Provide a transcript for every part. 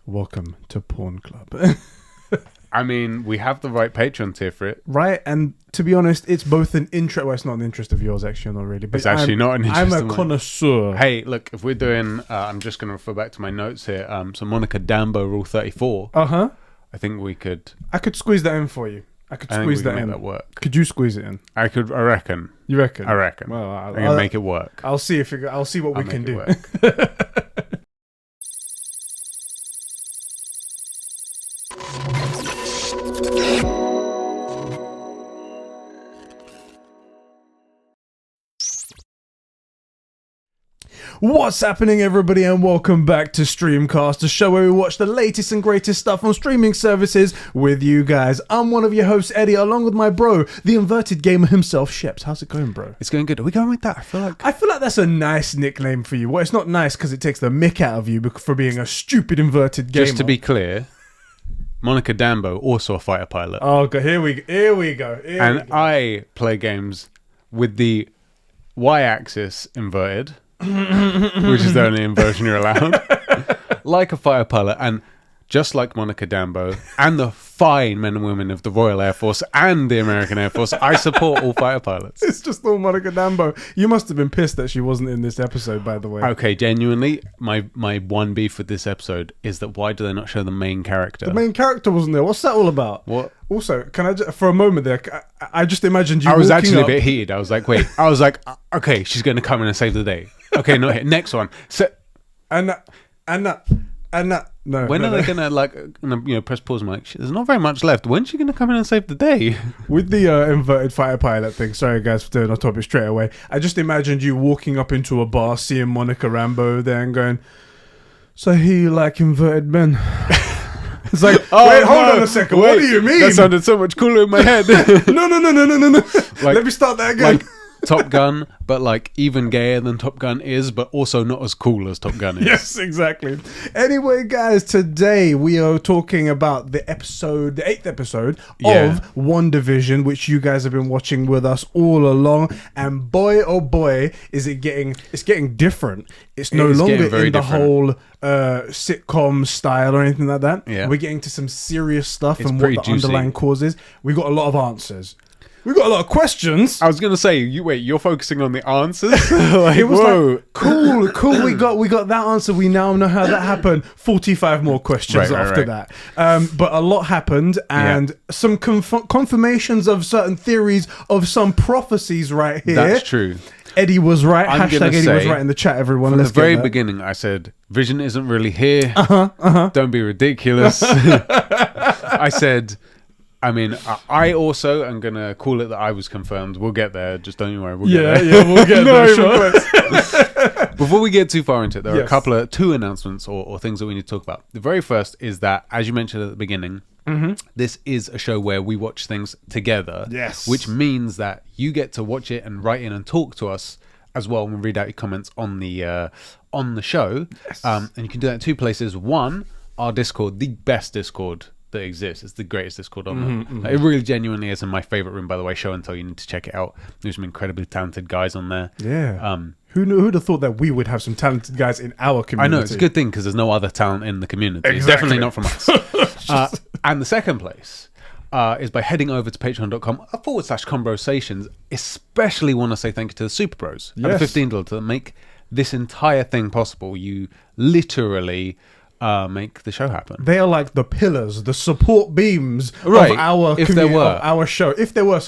welcome to Porn Club. I mean, we have the right Patreon tier for it. Right, and to be honest, it's both an interest... Well, it's not an interest of yours, actually, not really. But It's actually not an interest I'm of a mine. connoisseur. Hey, look, if we're doing... I'm just going to refer back to my notes here. So Monica Dambo, Rule 34. Uh-huh. I think we could... I could squeeze that in for you. I could squeeze that make in. that work. Could you squeeze it in? I reckon. You reckon? I reckon. Well, I'm going to make it work. I'll see if I'll see what we can do. What's happening, everybody, and welcome back to StreamCast, the show where we watch the latest and greatest stuff on streaming services with you guys. I'm one of your hosts, Eddie, along with my bro, the inverted gamer himself, Sheps. How's it going, bro? It's going good. Are we going with that? I feel like that's a nice nickname for you. Well, it's not nice because it takes the mick out of you for being a stupid inverted gamer. Just to be clear, Monica Dambo, also a fighter pilot. Oh, God, here we go. I play games with the Y-axis inverted. Which is the only inversion you're allowed. Like a fighter pilot, and just like Monica Dambo and the fine men and women of the Royal Air Force and the American Air Force, I support all fighter pilots. It's just all Monica Dambo. You must have been pissed that she wasn't in this episode, by the way. Okay, genuinely, my one beef with this episode is that why do they not show the main character? The main character wasn't there. What's that all about? What? Also, can I just, for a moment there, I just imagined you I was walking actually up. a bit heated. I was like, wait. I was like, okay, she's going to come in and save the day. Okay, not here. Next one. So, No. when are they gonna press pause? I'm like, there's not very much left. When's she gonna come in and save the day? With the inverted fighter pilot thing, sorry guys for doing our topic straight away. I just imagined you walking up into a bar, seeing Monica Rambeau there and going, so you like inverted men? It's like, wait, hold on a second. What do you mean? That sounded so much cooler in my head. No. Let me start that again. Like Top Gun, but like even gayer than Top Gun is, but also not as cool as Top Gun is. Yes, exactly. Anyway, guys, today we are talking about the 8th episode of WandaVision, which you guys have been watching with us all along. And boy, oh boy, it's getting different. It's no longer in the whole sitcom style or anything like that. Yeah. We're getting to some serious stuff and pretty what the juicy. underlying cause is. We got a lot of answers. We got a lot of questions. I was gonna say, you're focusing on the answers. Like, it was like, cool. We got that answer. We now know how that happened. 45 more questions after that. But a lot happened, and some confirmations of certain theories of some prophecies right here. That's true. Eddie was right. Hashtag Eddie was right in the chat, everyone. From the very beginning, I said, Vision isn't really here. Don't be ridiculous. I said... I mean, I also am going to call it that I was confirmed. We'll get there. Just don't you worry. We'll get there. Yeah, we'll get there. Sure. Before we get too far into it, there are two announcements or things that we need to talk about. The very first is that, as you mentioned at the beginning, this is a show where we watch things together. Yes. Which means that you get to watch it and write in and talk to us as well and read out your comments on the show. Yes. And you can do that in two places. One, our Discord, the best Discord that exists. It's the greatest Discord on there. It really genuinely is in my favorite room, by the way. Show and tell, you need to check it out. There's some incredibly talented guys on there. Yeah. Who'd have thought that we would have some talented guys in our community? I know, it's a good thing because there's no other talent in the community. Exactly. Definitely not from us. And the second place is by heading over to patreon.com/conversations. Especially want to say thank you to the Super Bros at the $15 to make this entire thing possible. You literally make the show happen. They are like the pillars, the support beams of our our show. If there were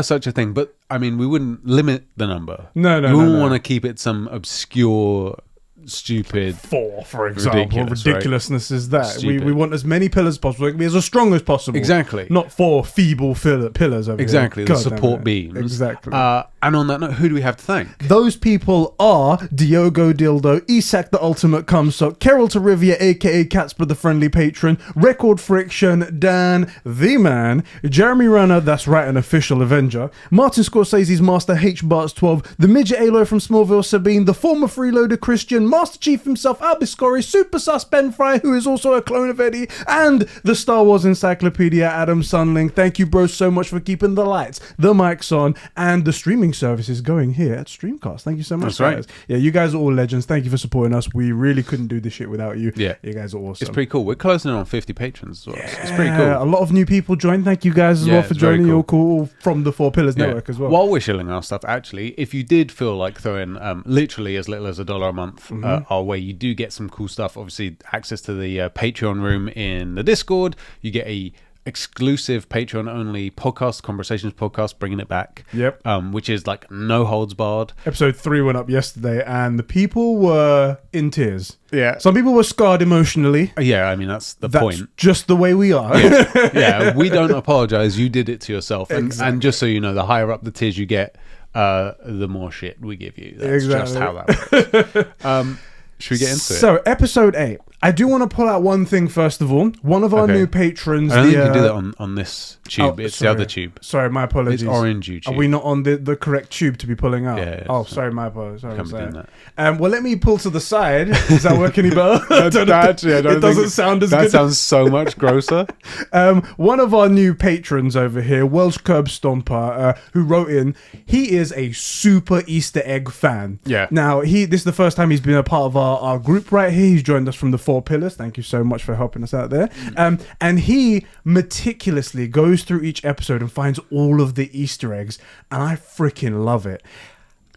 such a thing, but I mean, we wouldn't limit the number. No. We wouldn't want to keep it some obscure, stupid 4, for example. Ridiculousness is that we want as many pillars as possible. It can be as strong as possible. Exactly. Not 4 feeble pillars over exactly here. The support beams. Exactly. And on that note, who do we have to thank? Those people are Diogo Dildo, Isak the Ultimate Cumsock, Carol Tarivia aka Catsper the Friendly Patron, Record Friction, Dan the Man, Jeremy Runner, that's right, an official Avenger, Martin Scorsese's Master H Barts 12, the Midget Aloy from Smallville Sabine, the former freeloader Christian, Master Chief himself Albiscori, Super Sus Ben Fry, who is also a clone of Eddie, and the Star Wars Encyclopedia Adam Sunling. Thank you, bros, so much for keeping the lights, the mics on, and the streaming streaming services going here at StreamCast. Thank you so much, That's right. guys. Yeah, you guys are all legends. Thank you for supporting us. We really couldn't do this shit without you. Yeah. You guys are awesome. It's pretty cool. We're closing in on 50 patrons as well. Yeah. It's pretty cool. A lot of new people joined. Thank you guys as well for joining. You're cool from the 4 Pillars Network as well. While we're shilling our stuff, actually, if you did feel like throwing literally as little as $1 a month our way, you do get some cool stuff. Obviously, access to the Patreon room in the Discord. You get a exclusive Patreon only conversations podcast, bringing it back. Yep. Which is like no holds barred. Episode 3 went up yesterday, and the people were in tears. Yeah. Some people were scarred emotionally. Yeah, I mean that's the point. Just the way we are. Yeah, we don't apologize. You did it to yourself. And just so you know, the higher up the tiers you get, the more shit we give you. That's just how that works. Should we get into it? So, episode 8. I do want to pull out one thing first of all. One of our new patrons. I don't think you do that on this tube. It's the other tube. Sorry, my apologies. It's orange tube. Are we not on the correct tube to be pulling out? Yeah. Sorry, my apologies. Sorry, Can't be doing that. Well, let me pull to the side. Does that work any better? It doesn't sound as good. That sounds so much grosser. One of our new patrons over here, Welsh Curb Stomper, who wrote in, he is a super Easter egg fan. Yeah. Now, this is the first time he's been a part of our group right here. He's joined us from the 4 Pillars. Thank you so much for helping us out there. And he meticulously goes through each episode and finds all of the Easter eggs, and I freaking love it.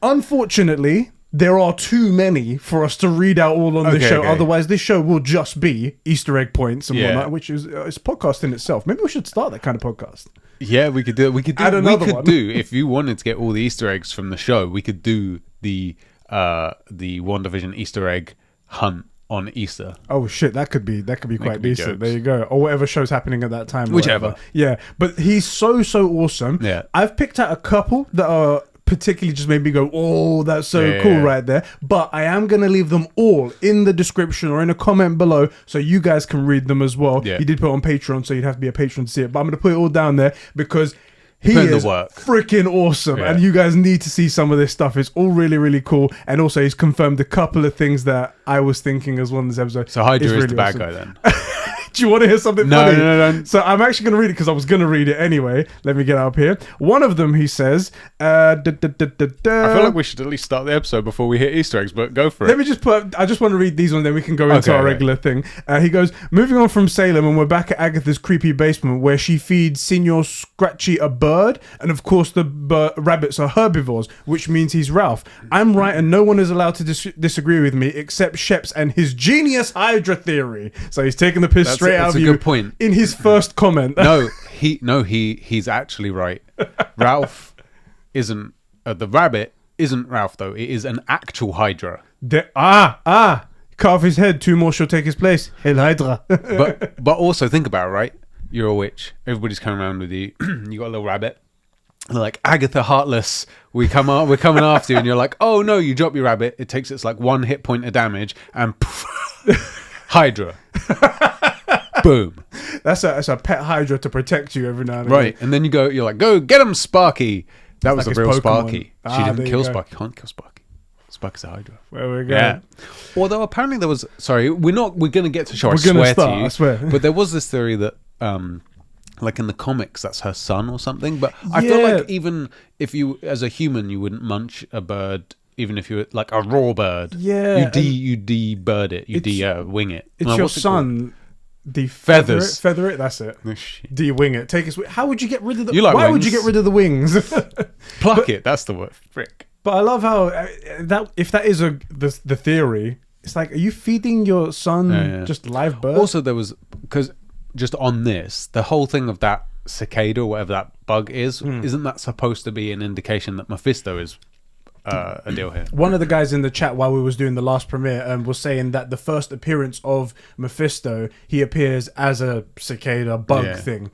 Unfortunately, there are too many for us to read out all on this show. Okay. Otherwise, this show will just be Easter egg points and whatnot, which is it's a podcast in itself. Maybe we should start that kind of podcast. Yeah, we could do it. We could do if you wanted to get all the Easter eggs from the show, we could do the WandaVision Easter egg hunt on Easter. Oh shit, that could be quite decent. There you go. Or whatever show's happening at that time. Whichever. Yeah, but he's so awesome. Yeah. I've picked out a couple that are particularly just made me go, oh, that's so cool right there. But I am going to leave them all in the description or in a comment below so you guys can read them as well. Yeah. He did put it on Patreon, so you'd have to be a patron to see it. But I'm going to put it all down there because he is freaking awesome, and you guys need to see some of this stuff. It's all really, really cool. And also, he's confirmed a couple of things that I was thinking as well in this episode. So Hydra is the bad guy then? Do you want to hear something funny? No. So I'm actually going to read it because I was going to read it anyway. Let me get up here. One of them, he says... I feel like we should at least start the episode before we hit Easter eggs, but go for it. Let me just I just want to read these ones, then we can go into our regular thing. He goes, moving on from Salem, and we're back at Agatha's creepy basement where she feeds Signor Scratchy a bird, and of course the rabbits are herbivores, which means he's Ralph. I'm right, and no one is allowed to disagree with me except Sheps and his genius Hydra theory. So he's taking the piss straight out of you. That's a good point. In his first comment. He's actually right. Ralph isn't the rabbit isn't Ralph though. It is an actual Hydra. Cut off his head. 2 more shall take his place. Hail Hydra. but also think about it, right? You're a witch. Everybody's coming around with you. You got a little rabbit. They're like, Agatha Heartless, we're coming after you, and you're like, oh no, you drop your rabbit. It takes its like 1 hit point of damage, and poof, Hydra. Boom. That's a pet Hydra to protect you every now and then. Right, and then you're like, go get him, Sparky. That was like a real Pokemon. Sparky. She didn't kill Sparky. Can't kill Sparky. Sparky's a Hydra. Where we go. Yeah. Although apparently there was. Sorry, we're going to get to the show. I swear. But there was this theory that, like in the comics, that's her son or something. But I feel like even if you, as a human, you wouldn't munch a bird. Even if you were like a raw bird. Yeah. You de-bird it. You wing it. It's your son. Feathers. Feather it, that's it. De-wing it. Take his. How would you get rid of the wings. Would you get rid of the wings? Pluck it, that's the word. Frick. But I love how that if that is the theory, it's like, are you feeding your son just live birds? Also, there was, because just on this, the whole thing of that cicada or whatever that bug is, isn't that supposed to be an indication that Mephisto is a deal here? One of the guys in the chat while we was doing the last premiere was saying that the first appearance of Mephisto, he appears as a cicada bug thing.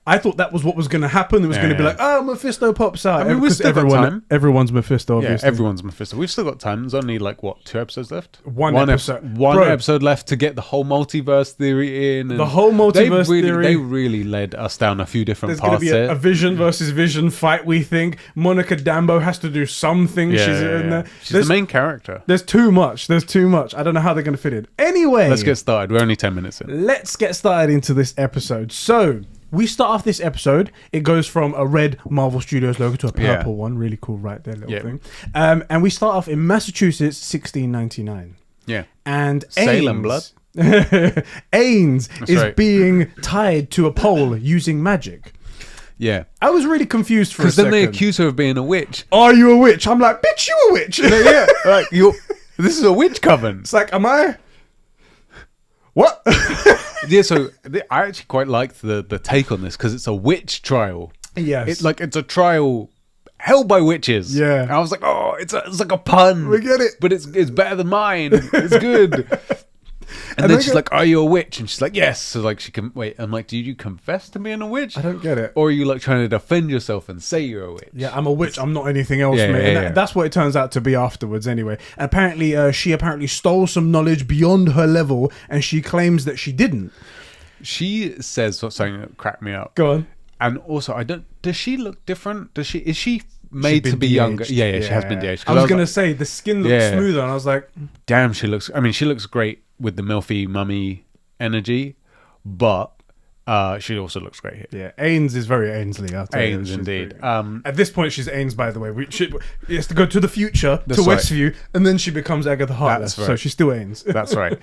I thought that was what was going to happen. It was going to be like, oh, Mephisto pops out. I mean, we've still got time. Everyone's Mephisto, obviously. Yeah, everyone's Mephisto. We've still got time. There's only like, what, 2 episodes left? One episode. One episode left to get the whole multiverse theory in. And the whole multiverse theory. They really led us down a few different paths. There's going to be a Vision versus Vision fight, we think. Monica Dambo has to do something. She's in there. She's the main character. There's too much. I don't know how they're going to fit in. Anyway. Let's get started. We're only 10 minutes in. Let's get started into this episode. So, we start off this episode. It goes from a red Marvel Studios logo to a purple one. Really cool, right there, little thing. And we start off in Massachusetts, 1699. Yeah. And Salem blood. Ains is right. being tied to a pole using magic. Yeah. I was really confused for a Because second. then they accuse her of being a witch. Are you a witch? I'm like, bitch, you a witch. Yeah. Like, this is a witch coven. It's like, am I? What? Yeah, so I actually quite liked the take on this because it's a witch trial. Yes. It's a trial held by witches. Yeah. And I was like, oh, it's like a pun. We get it. But it's better than mine. It's good. And then she's like, are you a witch? And she's like, yes. So like she can wait. I'm like, do you confess to being a witch? I don't get it. Or are you like trying to defend yourself and say you're a witch? Yeah, I'm a witch. I'm not anything else, Yeah, mate. yeah, And that's what it turns out to be afterwards, anyway. And apparently, she stole some knowledge beyond her level, and she claims that she didn't. She says something that cracked me up. Go on. And also, does she look different? Is she made to be de-aged. younger? Yeah, she has been de-aged. I was going to say, the skin looks Yeah. smoother, and I was like... Damn, she looks great with the milfy mummy energy, but she also looks great here. Yeah, Ains is very Ainsley. I'll tell you. Ains, She's indeed. brilliant. At this point, she's Ains, by the way. She has to go to the future, That's to right. Westview, and then she becomes Agatha Heartless. That's right. So she's still Ains. That's right.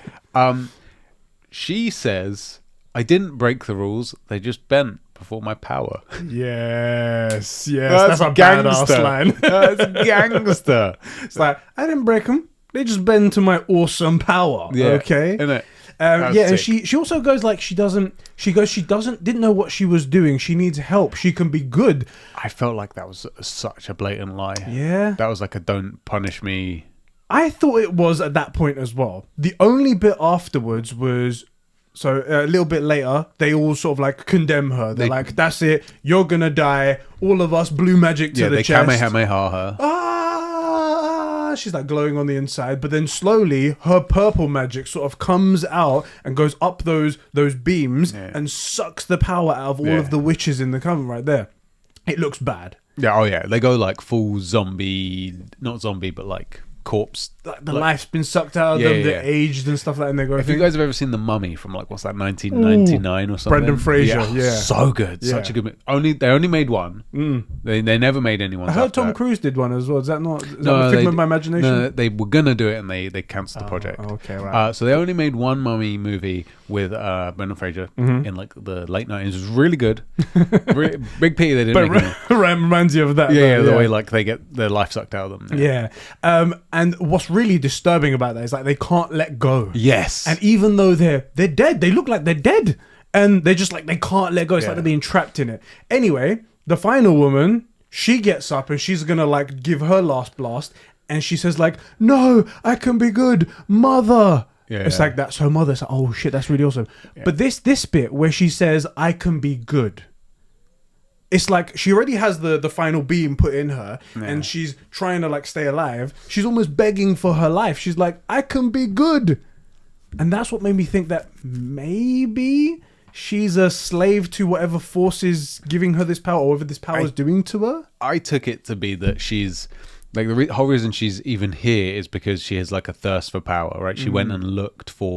She says, I didn't break the rules, they just bent before my power. Yes. That's a badass line. That's gangster. It's like, I didn't break them. They just bend to my awesome power. Yeah, Okay. innit? And she also goes like she didn't know what she was doing. She needs help. She can be good. I felt like that was such a blatant lie. Yeah. That was like a don't punish me. I thought it was at that point as well. The only bit afterwards was, so a little bit later, they all sort of like condemn her. They're like, that's it. You're going to die. All of us, blue magic to the they chest. kamehameha her. She's like glowing on the inside, but then slowly her purple magic sort of comes out and goes up those beams and sucks the power out of all of the witches in the coven right there. It looks bad. Yeah, oh yeah. They go like full zombie, not zombie, but like corpse. Like the life's been sucked out of them, they're aged and stuff like that, and they go. If you guys have ever seen The Mummy from like, what's that, 1999 or something? Brendan Fraser, so good, such a good movie. They only made one. They never made anyone. I heard Tom Cruise did one as well. Is that not? Is that a figment of my imagination? No, they were gonna do it and they cancelled the project. Okay, right. So they only made one Mummy movie with Brendan Fraser in like the late 90s. It was really good. Big pity they didn't make it. Reminds you of that. Yeah, the way like they get their life sucked out of them. Yeah. And what's really disturbing about that is like they can't let go. Yes. And even though they're dead, they look like they're dead. And they're just like, they can't let go. It's like they're being trapped in it. Anyway, the final woman, she gets up and she's going to like give her last blast. And she says like, no, I can be good, mother. Yeah. It's like, that's her mother. It's like, oh shit, that's really awesome. Yeah. But this bit where she says, I can be good. It's like she already has the final beam put in her and she's trying to like stay alive. She's almost begging for her life. She's like, I can be good. And that's what made me think that maybe she's a slave to whatever force is giving her this power or whatever this power is doing to her. I took it to be that she's like the whole reason she's even here is because she has like a thirst for power, right? She went and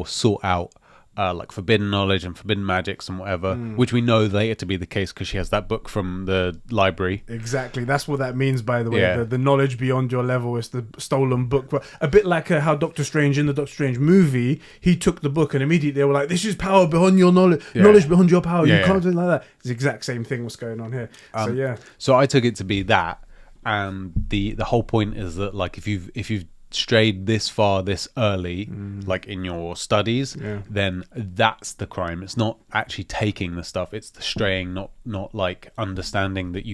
sought out like forbidden knowledge and forbidden magics and whatever, which we know later to be the case because she has that book from the library. Exactly, that's what that means, by the way. The knowledge beyond your level is the stolen book. A bit like how Doctor Strange in the Doctor Strange movie, he took the book and immediately they were like, this is power beyond your knowledge, knowledge beyond your power. You can't do it like that. It's the exact same thing what's going on here. So I took it to be that, and the whole point is that like if you've strayed this far this early like in your studies, then that's the crime. It's not actually taking the stuff, it's the straying, not like understanding that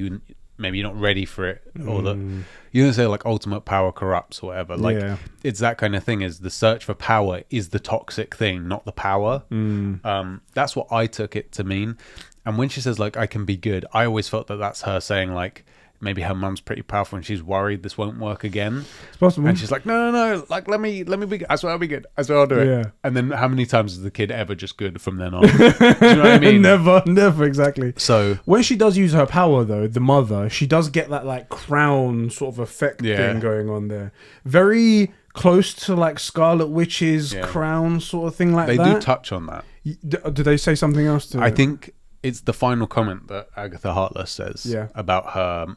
maybe you're not ready for it, or that you don't say like ultimate power corrupts or whatever. Like it's that kind of thing. Is the search for power is the toxic thing, not the power. That's what I took it to mean. And when she says like I can be good, I always felt that that's her saying like maybe her mum's pretty powerful and she's worried this won't work again. It's possible. And she's like, no, like let me be good. I swear I'll be good. I swear I'll do it. Yeah. And then how many times is the kid ever just good from then on? Do you know what I mean? Never, exactly. So when she does use her power though, the mother, she does get that like crown sort of effect thing going on there. Very close to like Scarlet Witch's crown sort of thing like that. They do touch on that. Did they say something else to I think it's the final comment that Agatha Harkness says about her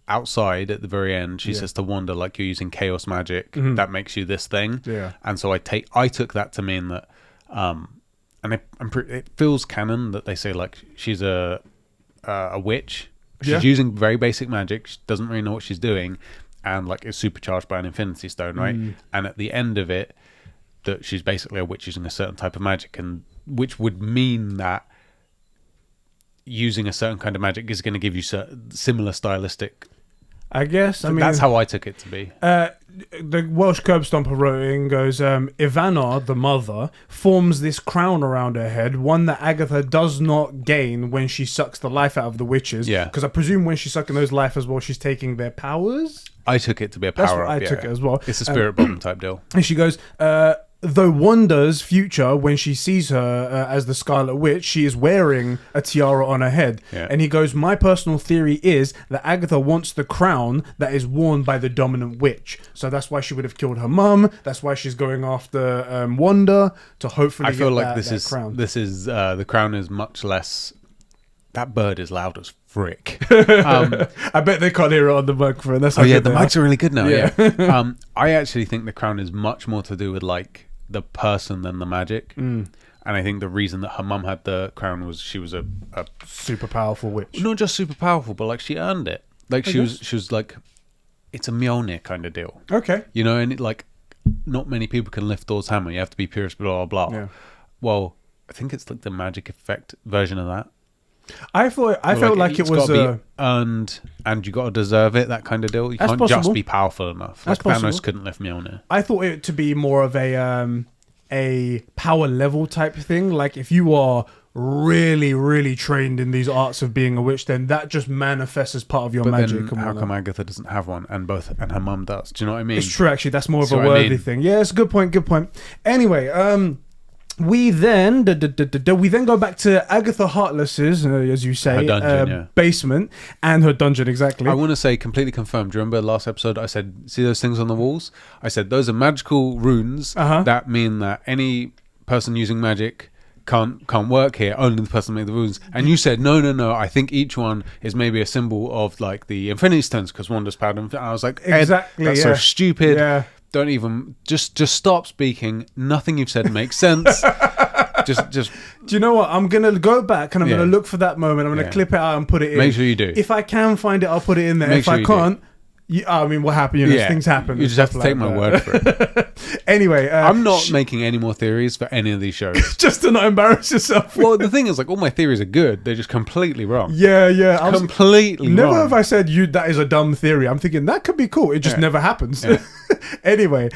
outside at the very end. She says to Wanda, like, you're using chaos magic, that makes you this thing. Yeah. And so I took that to mean that, and it feels canon that they say, like, she's a witch. She's using very basic magic. She doesn't really know what she's doing, and like is supercharged by an Infinity Stone, right? And at the end of it, that she's basically a witch using a certain type of magic, and which would mean that using a certain kind of magic is going to give you similar stylistic. I guess. I mean, that's how I took it to be. The Welsh curb stomper wrote in, goes, Ivana, the mother, forms this crown around her head, one that Agatha does not gain when she sucks the life out of the witches. Yeah. Because I presume when she's sucking those life as well, she's taking their powers. I took it to be a power That's what up. I took it as well. It's a spirit bomb type deal. And she goes, though Wanda's future, when she sees her as the Scarlet Witch, she is wearing a tiara on her head. Yeah. And he goes, my personal theory is that Agatha wants the crown that is worn by the dominant witch. So that's why she would have killed her mum. That's why she's going after Wanda to hopefully I feel get like that crown. This is the crown is much less. That bird is loud as frick. I bet they can't hear it on the microphone. That's how the good they mics are really good now. Yeah. Yeah. I actually think the crown is much more to do with like the person than the magic. And I think the reason that her mum had the crown was she was a super powerful witch. Not just super powerful, but like she earned it. Like she was like, it's a Mjolnir kind of deal. Okay. You know, and it, like not many people can lift Thor's hammer. You have to be purist, blah blah blah. Yeah. Well, I think it's like the magic effect version of that. I felt like it was gotta be earned, and you got to deserve it. That kind of deal. You can't just be powerful enough. Like Thanos couldn't lift Mjolnir. I thought it to be more of a power level type thing. Like if you are really, really trained in these arts of being a witch, then that just manifests as part of your magic. Then how come Agatha doesn't have one, and her mum does? Do you know what I mean? It's true, actually. That's more of a worthy thing. Yeah, it's a good point. Good point. Anyway, we then go back to Agatha Harkness's, as you say, her dungeon, basement and her dungeon, exactly. I want to say completely confirmed. Do you remember last episode I said, see those things on the walls? I said, those are magical runes that mean that any person using magic can't work here, only the person made the runes. And you said, no, I think each one is maybe a symbol of like the Infinity Stones, because Wanda's powered. And I was like, exactly, that's so stupid. Yeah. Don't even just stop speaking. Nothing you've said makes sense. just do you know what? I'm gonna go back and I'm gonna look for that moment. I'm gonna clip it out and put it in. Make sure you do. If I can find it, I'll put it in there. If I can't, I mean, what happened? You know, things happen. You just have to take my word for it. Anyway, I'm not making any more theories for any of these shows. Just to not embarrass yourself. Well, the thing is, like, all my theories are good. They're just completely wrong. Yeah. Completely wrong. Never have I said that is a dumb theory. I'm thinking that could be cool. It just never happens. Yeah. Anyway,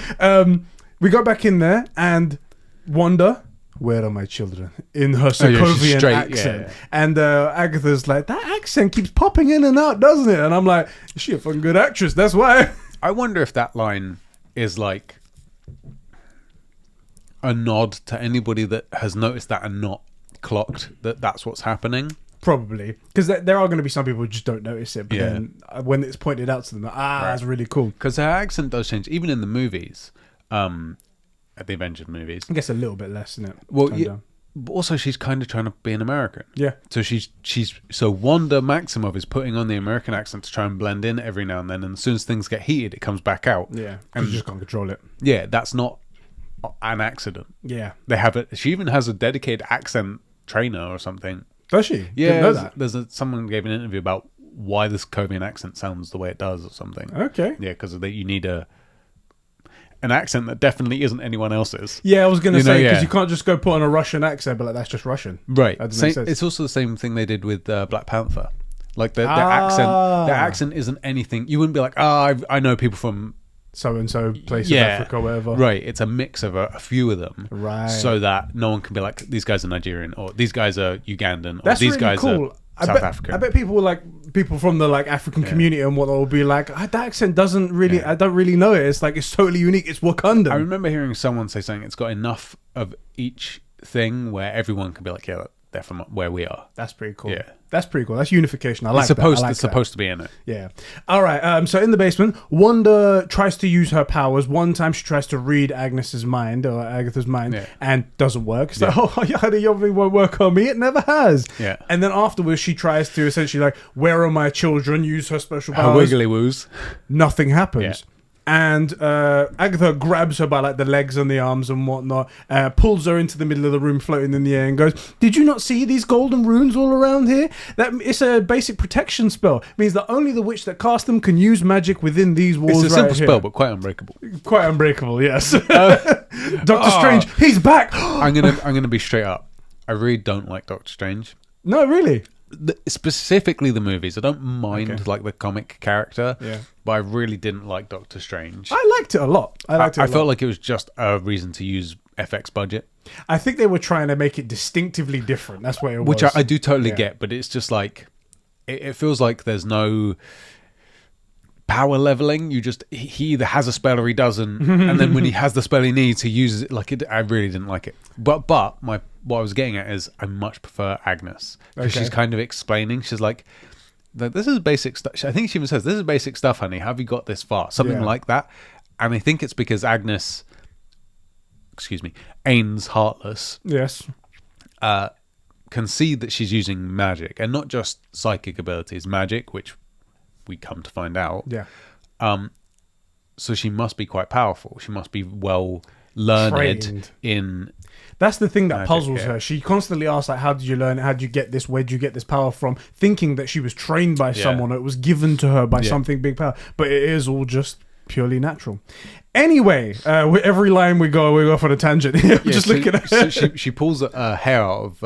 we got back in there and Wanda, where are my children? In her Sokovian accent. Yeah. And Agatha's like, that accent keeps popping in and out, doesn't it? And I'm like, is she a fucking good actress? That's why. I wonder if that line is like a nod to anybody that has noticed that and not clocked that that's what's happening. Probably. Because there are going to be some people who just don't notice it. But then when it's pointed out to them, that's really cool. Because her accent does change, even in the movies. At the Avengers movies, I guess a little bit less, isn't it? Well, but also she's kind of trying to be an American. Yeah. So so Wanda Maximoff is putting on the American accent to try and blend in every now and then, and as soon as things get heated, it comes back out. Yeah. And you just can't control it. Yeah, that's not an accident. Yeah. They have it. She even has a dedicated accent trainer or something. Does she? Yeah. Didn't know that. Someone gave an interview about why this Sokovian accent sounds the way it does or something. Okay. Yeah, because you need an accent that definitely isn't anyone else's. Yeah, I was going to say, because you can't just go put on a Russian accent, but like, that's just Russian. Right. It's also the same thing they did with Black Panther. Like their accent isn't anything. You wouldn't be like, I know people from so-and-so place in Africa, whatever. Right. It's a mix of a few of them. Right. So that no one can be like, these guys are Nigerian, or these guys are Ugandan, or that's these really guys cool. are South African. I bet people from the like African community and whatnot will be like, that accent doesn't really, I don't really know it. It's like, it's totally unique. It's Wakandan. I remember hearing someone say something, it's got enough of each thing where everyone can be like, they're from where we are. That's pretty cool. Yeah. That's pretty cool. That's unification. I like that. It's supposed to be in it. Yeah. All right. So in the basement, Wanda tries to use her powers. One time she tries to read Agnes's mind or Agatha's mind and doesn't work. It's like, oh, yeah, honey, your thing won't work on me. It never has. Yeah. And then afterwards, she tries to essentially like, where are my children? Use her special powers. Her wiggly woos. Nothing happens. Yeah. And Agatha grabs her by like the legs and the arms and whatnot, pulls her into the middle of the room floating in the air and goes, did you not see these golden runes all around here? That it's a basic protection spell. It means that only the witch that cast them can use magic within these walls. It's a simple spell, but quite unbreakable. Quite unbreakable, yes. Doctor Strange, he's back. I'm gonna be straight up. I really don't like Doctor Strange. No, really. Specifically the movies. I don't mind like the comic character, Yeah. but I really didn't like Doctor Strange. I liked it a lot. I felt like it was just a reason to use FX budget. I think they were trying to make it distinctively different. That's what it was. Which I do totally get, but it's just like it feels like there's no power leveling. He either has a spell or he doesn't, and then when he has the spell he needs, he uses it. Like I really didn't like it. But what I was getting at is I much prefer Agnes because she's kind of explaining. She's like, this is basic stuff. I think she even says, this is basic stuff, honey. How have you got this far? Something like that. And I think it's because Agnes, Ains Heartless, yes, can see that she's using magic and not just psychic abilities, magic, which we come to find out. Yeah. So she must be quite powerful. She must be well learned Trained. in. That's the thing that magic, puzzles her. She constantly asks, like, how did you learn it? How did you get this? Where did you get this power from? Thinking that she was trained by someone or it was given to her by something big power. But it is all just purely natural. Anyway, with every line we go off on a tangent here. Just looking at her. So she pulls her hair out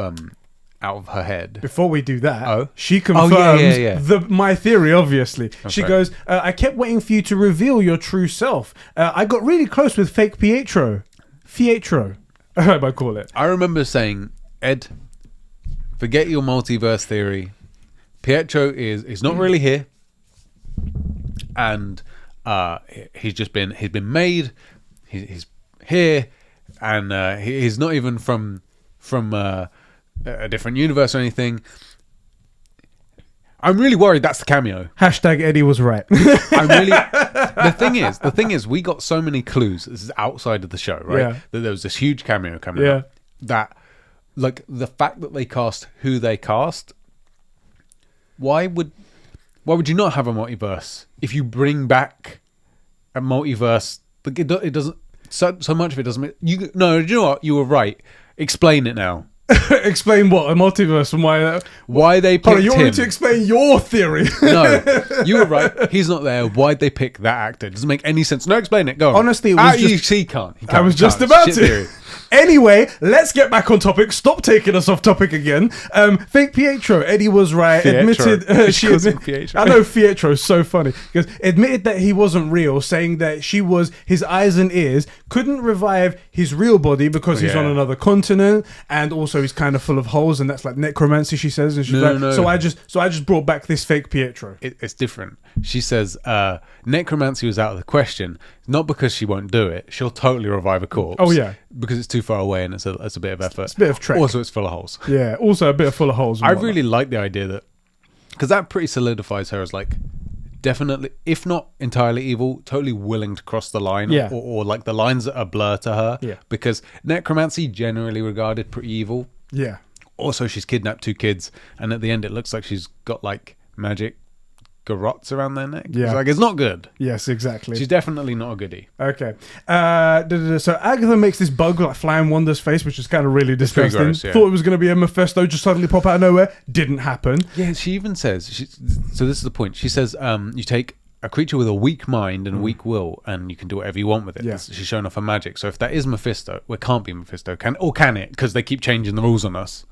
of her head. Before we do that, she confirms my theory, obviously. Okay. She goes, I kept waiting for you to reveal your true self. I got really close with fake Pietro. I might call it. I remember saying, Ed, forget your multiverse theory. Pietro is not really here, and he's been made. He's here, and he's not even from a different universe or anything. I'm really worried that's the cameo. Hashtag Eddie was right. The thing is, we got so many clues. This is outside of the show, right? Yeah. That there was this huge cameo coming up. That, like, the fact that they cast who they cast. Why would you not have a multiverse if you bring back a multiverse? Like it doesn't. So much of it doesn't. You know what? You were right. Explain it now. Explain what? A multiverse and why they picked him. You want me to explain your theory? No, you were right. He's not there. Why'd they pick that actor? It doesn't make any sense. No, explain it. Go on. Honestly, it was he can't. I was just about to. Anyway, let's get back on topic. Stop taking us off topic again. Fake Pietro. Eddie was right. Pietro. Admitted. Pietro. I know Pietro's so funny because admitted that he wasn't real, saying that she was his eyes and ears. Couldn't revive his real body because he's on another continent, and also he's kind of full of holes, and that's like necromancy. She says, and she's no. So I just brought back this fake Pietro. It's different. She says necromancy was out of the question, not because she won't do it. She'll totally revive a corpse. Oh yeah, because it's too far away and it's a bit of effort. It's a bit of trek. Also, it's full of holes. Yeah, also a bit full of holes. I really like the idea that, because that pretty solidifies her as like definitely, if not entirely evil, totally willing to cross the line, or like the lines that are blur to her. Yeah, because necromancy generally regarded pretty evil. Yeah. Also, she's kidnapped 2 kids, and at the end, it looks like she's got like magic garrots around their neck. Yeah, it's not good. Yes, exactly. She's definitely not a goodie. Okay. So Agatha makes this bug like fly in Wanda's face, which is kind of really disgusting. Gross, yeah. Thought it was going to be a Mephisto just suddenly pop out of nowhere. Didn't happen. Yeah, she even says, so this is the point. She says, you take a creature with a weak mind and weak will, and you can do whatever you want with it. Yeah. She's showing off her magic. So if that is Mephisto, well, it can't be Mephisto. Can it? Because they keep changing the rules on us.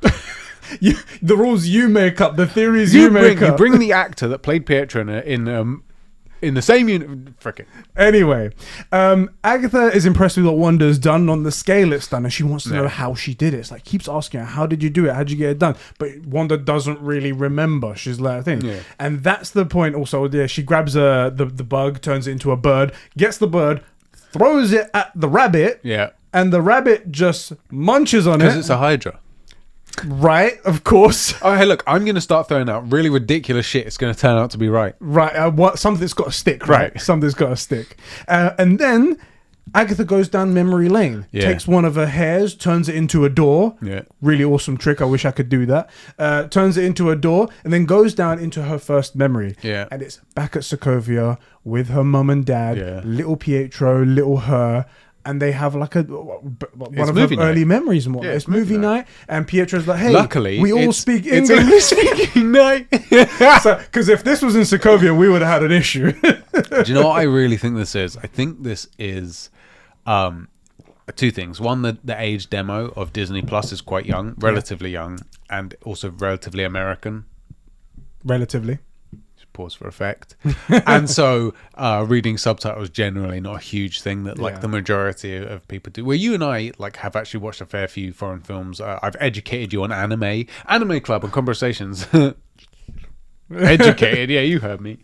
The rules you make up, the theories you make up. You bring the actor that played Pietro in the same unit. Frickin'. Anyway, Agatha is impressed with what Wanda's done. On the scale it's done, and she wants to know how she did it. It's like, keeps asking her, how did you do it? How did you get it done? But Wanda doesn't really remember. She's like, I think. Yeah. And that's the point also. Yeah, she grabs the bug, turns it into a bird, gets the bird, throws it at the rabbit. Yeah. And the rabbit just munches on it. Because it's a Hydra. Right, of course. Oh, hey, look, I'm going to start throwing out really ridiculous shit. It's going to turn out to be right. Right, something's got to stick, right? Something's got to stick. And then Agatha goes down memory lane, takes one of her hairs, turns it into a door. Yeah. Really awesome trick. I wish I could do that. Turns it into a door and then goes down into her first memory. Yeah. And it's back at Sokovia with her mum and dad, little Pietro, little her. And they have like one of her early memories and whatnot. It's movie night. And Pietro's like, hey, luckily, we all speak English. It's English-speaking night. Because if this was in Sokovia, we would have had an issue. Do you know what I really think this is? I think this is two things. One, the age demo of Disney Plus is quite young, relatively young, and also relatively American. Relatively. Pause for effect. And so reading subtitles generally not a huge thing that like the majority of people do. Where you and I like have actually watched a fair few foreign films. I've educated you on anime club and conversations. Educated, yeah, you heard me.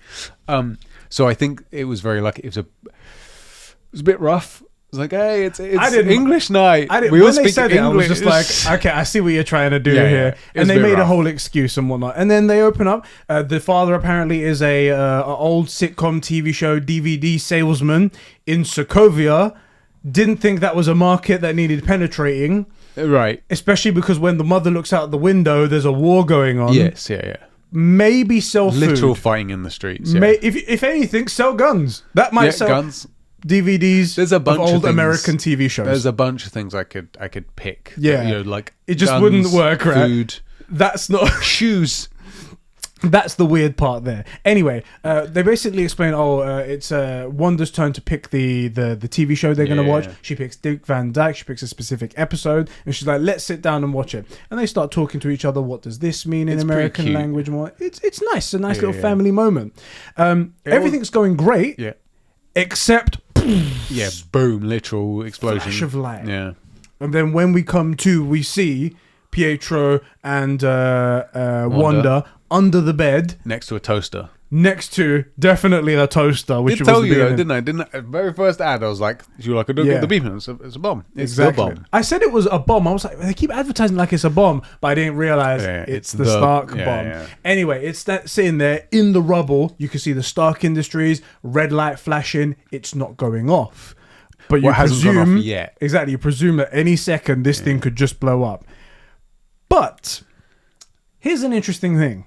So I think it was very lucky. It was a bit rough. It's like, hey, it's English night. We all speak English. I was just like, okay, I see what you're trying to do here. And they made a whole excuse and whatnot. And then they open up. The father apparently is a old sitcom TV show DVD salesman in Sokovia. Didn't think that was a market that needed penetrating. Right. Especially because when the mother looks out the window, there's a war going on. Yes, yeah. Maybe sell food. Literal fighting in the streets. Yeah. If anything, sell guns. That might sell guns. DVDs. There's a bunch of old of things, American TV shows. There's a bunch of things I could pick. Yeah, you know, like it just guns, wouldn't work, right? Food. That's not shoes. That's the weird part there. Anyway, they basically explain, it's Wanda's turn to pick the TV show they're going to watch. She picks Dick Van Dyke. She picks a specific episode. And she's like, let's sit down and watch it. And they start talking to each other. What does this mean in American language? It's nice. A nice little family moment. Everything's going great. Yeah. Except... boom, literal explosion. Flash of light. Yeah. And then when we come to, we see Pietro and Wanda under the bed. Next to a toaster. Next to definitely a toaster, which I tell you though, didn't I? Didn't I? Very first ad, I was like, "You were like, don't get the beeping. It's a bomb. It's a bomb." I said it was a bomb. I was like, they keep advertising like it's a bomb, but I didn't realize it's the Stark bomb. Yeah. Anyway, it's that sitting there in the rubble. You can see the Stark Industries red light flashing. It's not going off, but you presume hasn't gone off yet. Exactly. You presume that any second this thing could just blow up. But here's an interesting thing.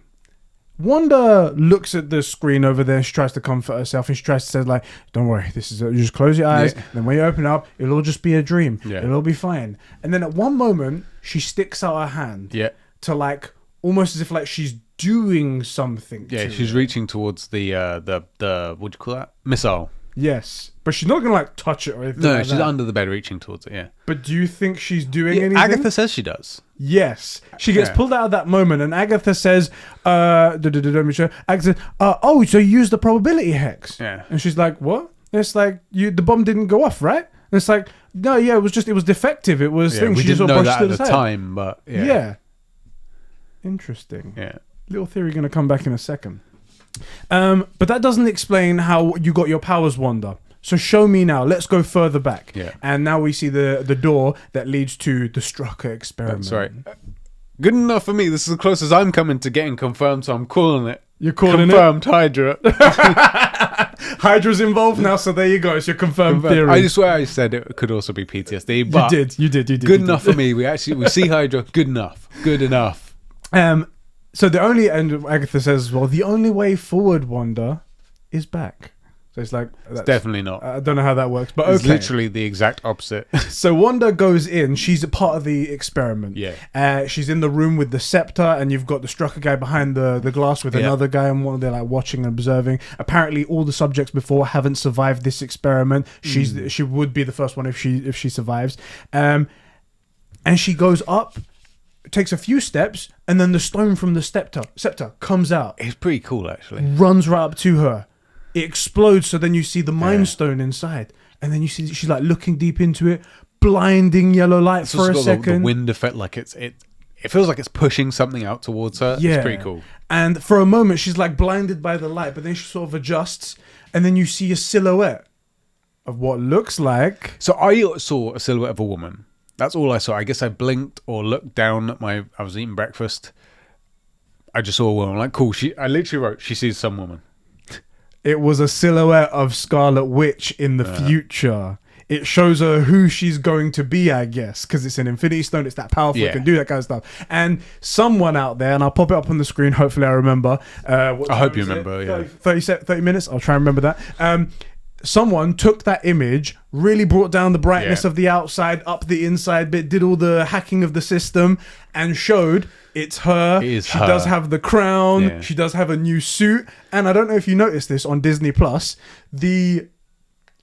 Wanda looks at the screen over there. She tries to comfort herself and she tries to say, like, don't worry, this is you just close your eyes. Then when you open up, it'll all just be a dream. It'll all be fine. And then at one moment, she sticks out her hand to like almost as if like she's doing something. Yeah, she's reaching towards the what do you call that? Missile. Yes, but she's not gonna like touch it or anything. No, she's under the bed reaching towards it. Yeah. But do you think she's doing anything? Agatha says she does. Yes, she gets pulled out of that moment, and Agatha says, Agatha, oh, so you used the probability hex. Yeah. And she's like, what? And it's like, the bomb didn't go off, right? And it's like, no, it was defective. It was things. We she didn't just know that at the side. time, but yeah. Interesting. Yeah. Little theory going to come back in a second. But that doesn't explain how you got your powers, Wanda. So show me now. Let's go further back. Yeah. And now we see the door that leads to the Strucker experiment. That's right. Good enough for me. This is the closest I'm coming to getting confirmed, so I'm calling it. You're calling confirmed Hydra. Hydra's involved now, so there you go. It's your confirmed theory. I swear I said it could also be PTSD, but you did. Good enough for me. We see Hydra. Good enough. So and Agatha says, well, the only way forward, Wanda, is back. So it's like... It's definitely not. I don't know how that works, but it's literally the exact opposite. So Wanda goes in. She's a part of the experiment. Yeah. She's in the room with the scepter, and you've got the Strucker guy behind the glass with another guy, and they're like watching and observing. Apparently, all the subjects before haven't survived this experiment. She would be the first one if she survives. And she goes up, takes a few steps, and then the stone from the scepter comes out. It's pretty cool, actually. Runs right up to her. It explodes, so then you see the Mind Stone inside, and then you see she's like looking deep into it, blinding yellow light for a second. The wind effect, like it feels like it's pushing something out towards her. Yeah. It's pretty cool. And for a moment, she's like blinded by the light, but then she sort of adjusts, and then you see a silhouette of what looks like. So I saw a silhouette of a woman. That's all I saw. I guess I blinked or looked down at I was eating breakfast. I just saw a woman. I'm like, cool. I literally wrote, she sees some woman. It was a silhouette of Scarlet Witch in the future. It shows her who she's going to be, I guess, because it's an Infinity Stone. It's that powerful. It can do that kind of stuff. And someone out there, and I'll pop it up on the screen. Hopefully I remember. I hope you remember, 30 minutes. I'll try and remember that. Someone took that image, really brought down the brightness of the outside, up the inside bit, did all the hacking of the system, and showed it's her. She does have the crown. Yeah. She does have a new suit. And I don't know if you noticed this on Disney Plus, the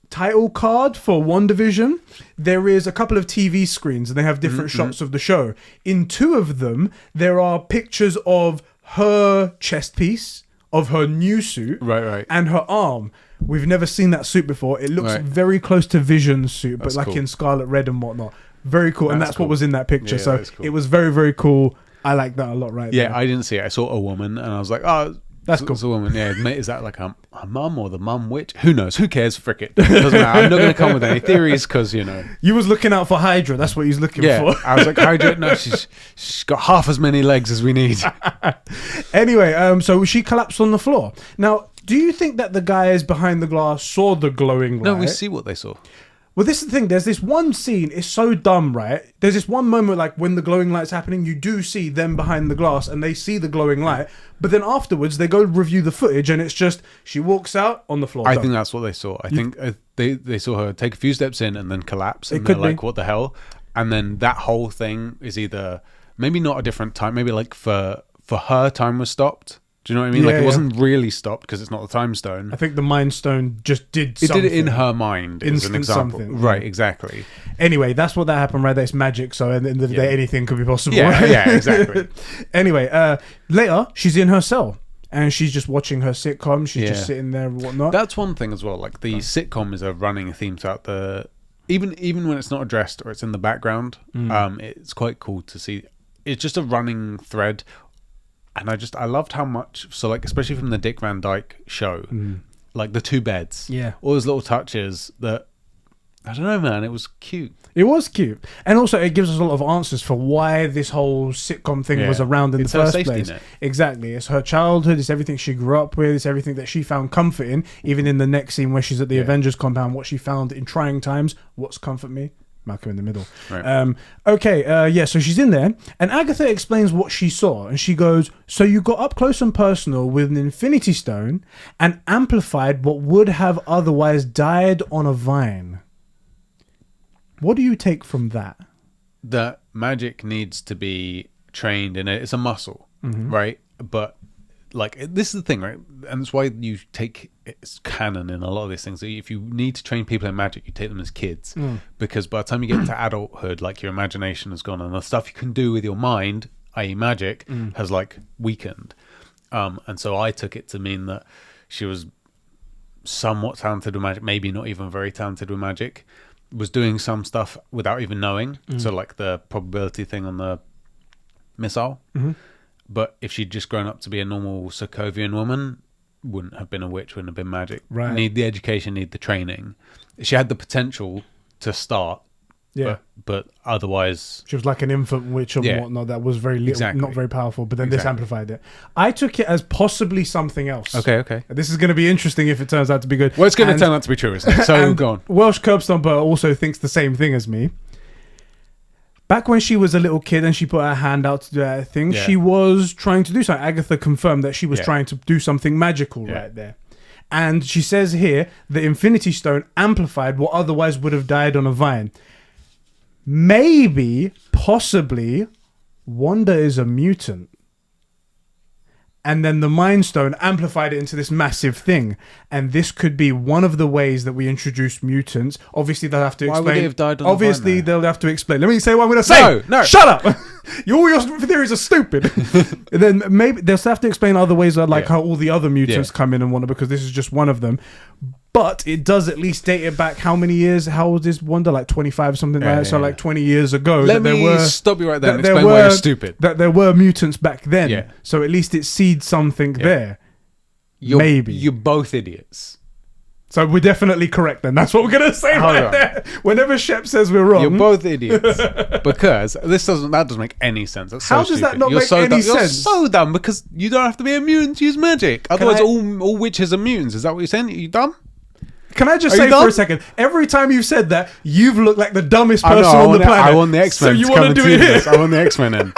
title card for WandaVision, there is a couple of TV screens and they have different shots of the show. In two of them, there are pictures of her chest piece, of her new suit, and her arm. We've never seen that suit before. It looks very close to Vision's suit, but like in scarlet red and whatnot. Very cool. And that's what was in that picture. So cool. It was very, very cool. I like that a lot there. Yeah, I didn't see it. I saw a woman and I was like, oh, that's cool. It's a woman. Yeah, mate, is that like a mum or the mum witch? Who knows? Who cares? Frick it. Doesn't matter. I'm not going to come with any theories because, you know. You was looking out for Hydra. That's what he's looking for. I was like, Hydra? No, she's got half as many legs as we need. Anyway, so she collapsed on the floor. Now, do you think that the guys behind the glass saw the glowing light? No, we see what they saw. Well, this is the thing. There's this one scene. It's so dumb, right? There's this one moment, like when the glowing light's happening, you do see them behind the glass and they see the glowing light. But then afterwards, they go review the footage and it's just, she walks out on the floor. I think that's what they saw. I think they saw her take a few steps in and then collapse. And they're like, what the hell? And then that whole thing is either, maybe not a different time, maybe like for her, time was stopped. Do you know what I mean? Like it wasn't really stopped because it's not the time stone. I think the mind stone just did something. It did it in her mind as an example. Something. Right, exactly. Anyway, that's what that happened, right? That's magic. So at the end of the day, anything could be possible. Yeah, exactly. Anyway, later, she's in her cell. And she's just watching her sitcom. She's just sitting there and whatnot. That's one thing as well. Like the sitcom is a running theme throughout the... Even when it's not addressed or it's in the background, it's quite cool to see. It's just a running thread. And I loved how much, so like, especially from the Dick Van Dyke show, like the two beds, all those little touches that, I don't know, man, it was cute. It was cute. And also it gives us a lot of answers for why this whole sitcom thing was around in the first place. Net. Exactly. It's her childhood, it's everything she grew up with, it's everything that she found comfort in, even in the next scene where she's at the Avengers compound, what she found in trying times, what's comfort me? Malcolm in the middle. Right. So she's in there and Agatha explains what she saw and she goes, so you got up close and personal with an Infinity Stone and amplified what would have otherwise died on a vine. What do you take from that? That magic needs to be trained in it. It's a muscle, right? But like, this is the thing, right? And that's why you take it's canon in a lot of these things. If you need to train people in magic, you take them as kids, because by the time you get to adulthood, like your imagination has gone, and the stuff you can do with your mind, i.e., magic, has like weakened. And so I took it to mean that she was somewhat talented with magic, maybe not even very talented with magic, was doing some stuff without even knowing. So like the probability thing on the missile. But if she'd just grown up to be a normal Sokovian woman, wouldn't have been a witch, wouldn't have been magic. Right. Need the education, need the training. She had the potential to start, but otherwise... She was like an infant witch and whatnot that was very little, not very powerful, but then this amplified it. I took it as possibly something else. Okay. This is going to be interesting if it turns out to be good. Well, it's going to turn out to be true, isn't it? So go on. Welsh Curbstomper also thinks the same thing as me. Back when she was a little kid and she put her hand out to do that thing, she was trying to do something. Agatha confirmed that she was trying to do something magical right there. And she says here, the Infinity Stone amplified what otherwise would have died on a vine. Maybe, possibly, Wanda is a mutant. And then the Mind Stone amplified it into this massive thing. And this could be one of the ways that we introduce mutants. Obviously, they'll have to explain. Why would they have died on Obviously, the they'll have to explain. Let me say what I'm going to say. No. Shut up. All your theories are stupid. And then maybe they'll have to explain other ways, like how all the other mutants come in and Wanda, because this is just one of them. But it does at least date it back how many years? How old is Wanda? Like 25 something like that. So like 20 years ago. Let me stop you right there and explain why you're stupid. That there were mutants back then. Yeah. So at least it seeds something there. Maybe. You're both idiots. So we're definitely correct then. That's what we're gonna say there. Whenever Shep says we're wrong, you're both idiots because that doesn't make any sense. That's so how does stupid. that not You're make so any dumb. sense? You're so dumb because you don't have to be a mutant to use magic. Otherwise, all witches are mutants. Is that what you're saying? Are you dumb? Can I just say for a second? Every time you've said that, you've looked like the dumbest person on the planet. I want the X-Men. So you want to do it here? I want the X-Men in.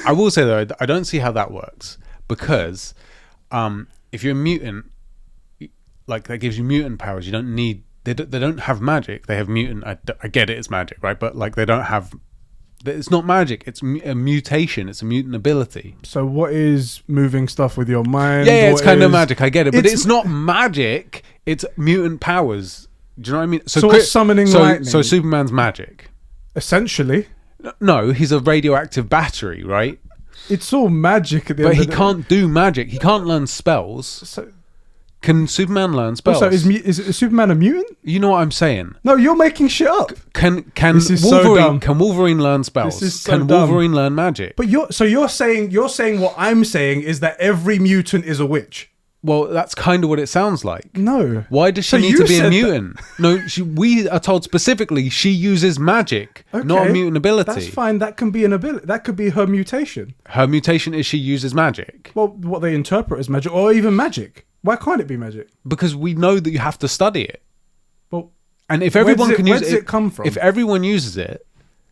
I will say though, I don't see how that works because if you're a mutant, like that gives you mutant powers. You don't need. They don't have magic. They have mutant. I get it. It's magic, right? But like they don't have. It's not magic. It's a mutation. It's a mutant ability. So what is moving stuff with your mind? Yeah, it's kind of magic. I get it, but it's not magic. It's mutant powers. Do you know what I mean? So what's summoning lightning? So Superman's magic. Essentially. No, he's a radioactive battery, right? It's all magic at the but end he of the day. can't do magic. He can't learn spells. So, can Superman learn spells? also, is Superman a mutant? You know what I'm saying? No, you're making shit up. Can This is so Wolverine dumb. can Wolverine learn spells? This is so can dumb. Wolverine learn magic? But you're saying what I'm saying is that every mutant is a witch. Well, that's kind of what it sounds like. No. Why does she So need you to be a said mutant? No, we are told specifically she uses magic, not a Okay, mutant ability. That's fine. That can be an ability. That could be her mutation. Her mutation is she uses magic. Well, what they interpret as magic, or even magic. Why can't it be magic? Because we know that you have to study it. Well, And if everyone can use where does it come from? If everyone uses it,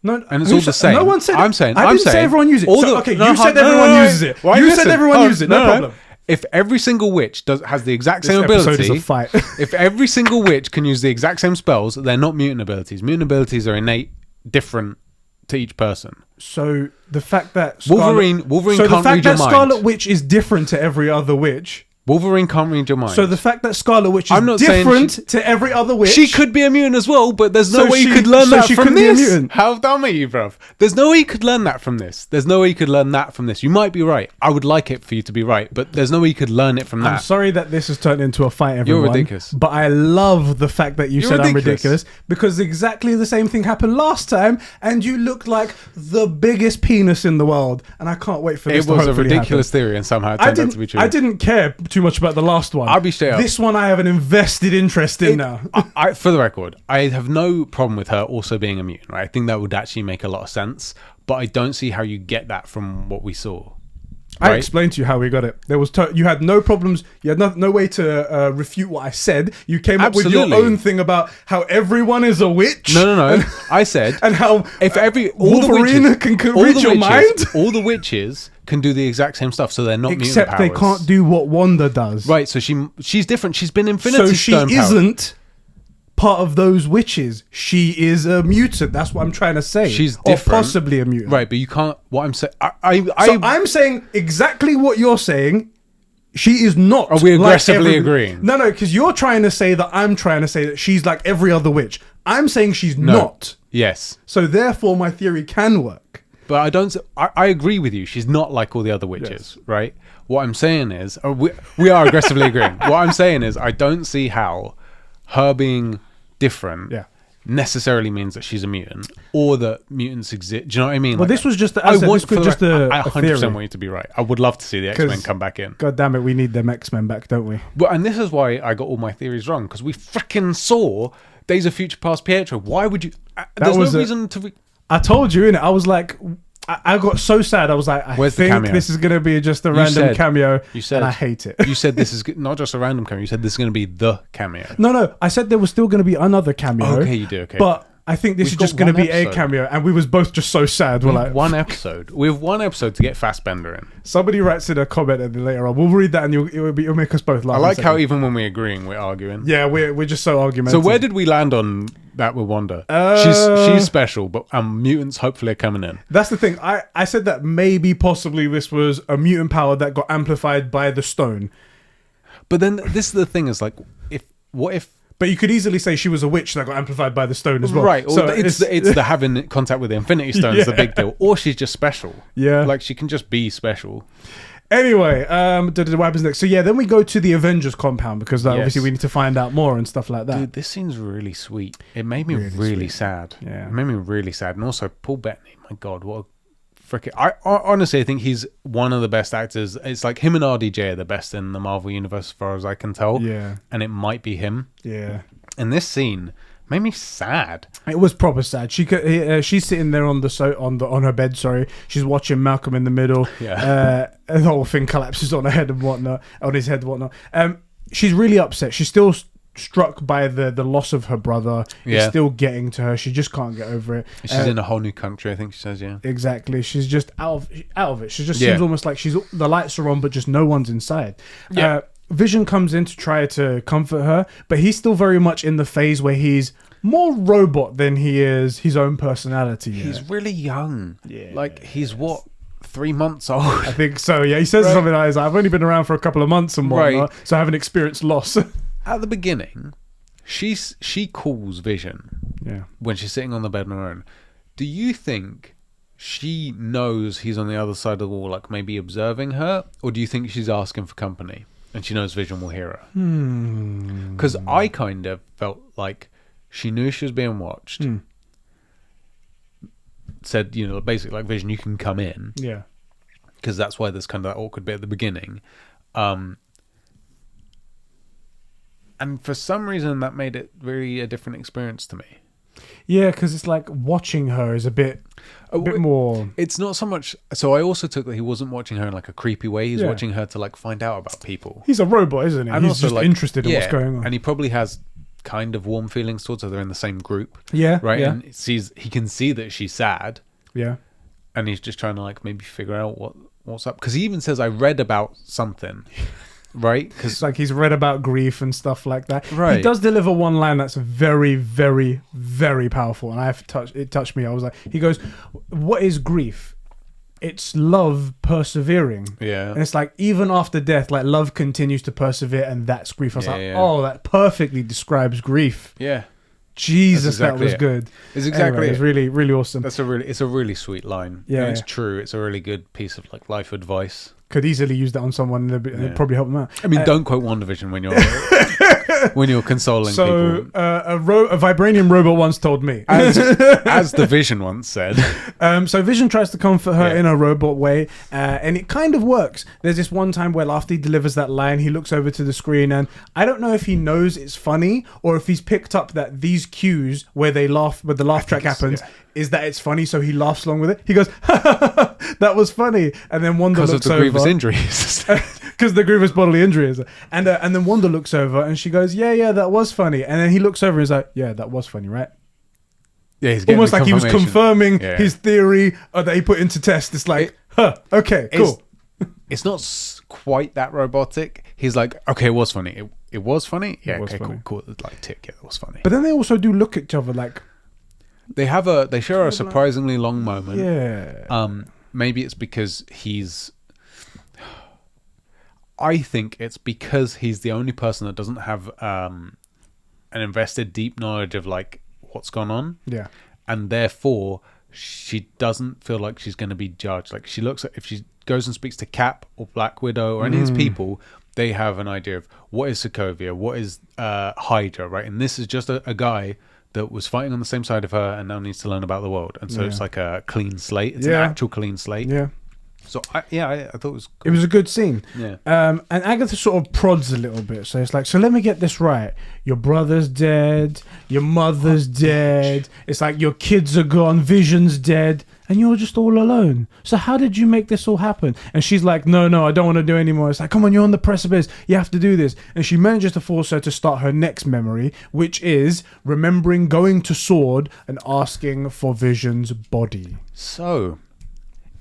no, and it's all the same. No one said. I'm saying. I didn't say everyone uses it. all So, the- okay, no, you said no, everyone no, no. uses it. Why You listen? said everyone uses it. No problem. If every single witch has the exact same This episode ability, is a fight. if every single witch can use the exact same spells, they're not mutant abilities. Mutant abilities are innate, different to each person. So the fact that Wolverine so can't the read fact your that mind. Scarlet Witch is different to every other witch. Wolverine can't read your mind. So the fact that Scarlet Witch is I'm not saying different to every other witch. she could be a mutant as well, but there's no So way you she- could learn so that she from couldn't be a this. mutant. How dumb are you, bruv? There's no way you could learn that from this. There's no way you could learn that from this. You might be right. I would like it for you to be right, but there's no way you could learn it from I'm that. sorry that this has turned into a fight, everyone. You're ridiculous. But I love the fact that you You're said I'm ridiculous. ridiculous because exactly the same thing happened last time, and you looked like the biggest penis in the world. And I can't wait for this It to was a hopefully ridiculous happen. theory, and somehow it I turned out to be true. didn't care too much about the last one. I'll be straight up. This one I have an invested interest in now. For the record, I have no problem with her also being a mutant. Right? I think that would actually make a lot of sense, but I don't see how you get that from what we saw. I right? explained to you how we got it. There was you had no problems. You had no way to refute what I said. You came up with Absolutely. your own thing about how everyone is a witch. No. I said And how if Wolverine can read your mind. all the witches can do the exact same stuff, so they're not Except mutant they powers. can't do what Wanda does. Right, so she's different. She's been Infinity So she Stone powered. isn't part of those witches. She is a mutant. That's what I'm trying to say. She's or different. possibly a mutant. Right, but you can't. What I'm saying, So I'm saying exactly what you're saying. She is not. Are we like aggressively agreeing? No, because you're trying to say that I'm trying to say that she's like every other witch. I'm saying she's not. Yes, So therefore, my theory can work. but I don't. I agree with you. She's not like all the other witches, right? What I'm saying is, we are aggressively agreeing. What I'm saying is, I don't see how her being different necessarily means that she's a mutant or that mutants exist. Do you know what I mean? Well, this was just. I I 100% a theory. want you to be right. I would love to see the X-Men come back in. God damn it, we need them X-Men back, don't we? But and this is why I got all my theories wrong, because we freaking saw Days of Future Past Pietro. Why would you? There's no reason to. I told you, innit? I was like, I got so sad. I was like, I Where's the think cameo? this is gonna be just a random said- cameo. You said, and I hate it. You said this is not just a random cameo. You said this is going to be the cameo. No, I said there was still gonna be another cameo. Okay, you do. Okay, But I think this We've is just got going to one be a episode. cameo, and we was both just so sad. We're like, one episode. We have one episode to get Fassbender in. somebody writes in a comment and then later on. We'll read that, and it'll make us both laugh. I in a like how second. even when we're agreeing, we're arguing. Yeah, we're just so argumentative. So where did we land on that with Wanda? She's special, but mutants hopefully are coming in. That's the thing. I said that maybe possibly this was a mutant power that got amplified by the stone. But then this is the thing: is like, what if? But you could easily say she was a witch that got amplified by the stone as well. Right. So Well, it's the having contact with the Infinity Stone is the big deal, or she's just special. Yeah. Like she can just be special. Anyway, what happens next? So yeah, then we go to the Avengers compound because obviously we need to find out more and stuff like that. Dude, this scene's really sweet. It made me really sad. Yeah. It made me really sad. And also, Paul Bettany, my God, what a freaking. Honestly, I think he's one of the best actors. It's like him and RDJ are the best in the Marvel universe, as far as I can tell. Yeah. And it might be him. Yeah. And this scene made me sad. It was proper sad. She's sitting there on her bed. Sorry, she's watching Malcolm in the Middle. Yeah. And the whole thing collapses on her head and whatnot, on his head and whatnot. She's really upset. She's still struck by the loss of her brother. Yeah. It's still getting to her. She just can't get over it. She's in a whole new country, I think she says. Yeah. Exactly. She's just out of it. She just seems almost like the lights are on, but just no one's inside. Yeah. Vision comes in to try to comfort her, but he's still very much in the phase where he's more robot than he is his own personality. He's really young. Yeah. Like, he's what, 3 months old? I think so, yeah. He says something like, I've only been around for a couple of months and whatnot, so I haven't experienced loss. At the beginning, she calls Vision when she's sitting on the bed on her own. Do you think she knows he's on the other side of the wall, like maybe observing her? Or do you think she's asking for company and she knows Vision will hear her? Because I kind of felt like she knew she was being watched. Said, basically like, Vision, you can come in. Yeah. Because that's why there's kind of that awkward bit at the beginning. And for some reason, that made it really a different experience to me. Yeah, because it's like watching her is a bit more... It's not so much... So I also took that he wasn't watching her in like a creepy way. He's watching her to like find out about people. He's a robot, isn't he? And He's also, just like, interested in what's going on. And he probably has kind of warm feelings towards her. They're in the same group. Yeah. Right? Yeah. And he can see that she's sad. Yeah. And he's just trying to like maybe figure out what's up. Because he even says, I read about something. Right? Because it's like he's read about grief and stuff like that. Right. He does deliver one line that's very, very, very powerful. And it touched me. I was like, he goes, what is grief? It's love persevering. Yeah. And it's like, even after death, like love continues to persevere, and that's grief. I was oh, that perfectly describes grief. Yeah. Jesus, that was good. It's exactly It's really, really awesome. It's a really sweet line. Yeah. And it's true. It's a really good piece of like life advice. Could easily use that on someone and it'd probably help them out. I mean, don't quote WandaVision when you're consoling people. A vibranium robot once told me, as the Vision once said. So Vision tries to comfort her in a robot way, and it kind of works. There's this one time where after he delivers that line, he looks over to the screen, and I don't know if he knows it's funny or if he's picked up that these cues where they laugh, where the laugh track happens, is that it's funny, so he laughs along with it. He goes, that was funny, and then Wanda looks over. Because of the grievous injuries. Because the grievous bodily injuries. And then Wanda looks over and she goes, yeah, that was funny. And then he looks over and he's like, yeah, that was funny, right? Yeah, he's getting almost like he was confirming his theory that he put into test. It's like, okay, cool. It's not quite that robotic. He's like, okay, it was funny. It was funny? Yeah, okay, funny. Cool. Like, tick, yeah, it was funny. But then they also do look at each other like... They share a surprisingly long moment. Yeah. Maybe it's because I think it's because he's the only person that doesn't have an invested deep knowledge of like what's gone on. Yeah. And therefore she doesn't feel like she's going to be judged. Like she looks at, if she goes and speaks to Cap or Black Widow or any of his people, they have an idea of what is Sokovia, what is Hydra, right? And this is just a guy that was fighting on the same side of her and now needs to learn about the world. And so it's like a clean slate. It's an actual clean slate. Yeah. So I thought it was cool. It was a good scene. Yeah. And Agatha sort of prods a little bit. So it's like, so let me get this right. Your brother's dead. Your mother's dead. It's like your kids are gone. Vision's dead. And you're just all alone. So how did you make this all happen? And she's like, no, I don't want to do anymore. It's like, come on, you're on the precipice. You have to do this. And she manages to force her to start her next memory, which is remembering going to Sword and asking for Vision's body. So...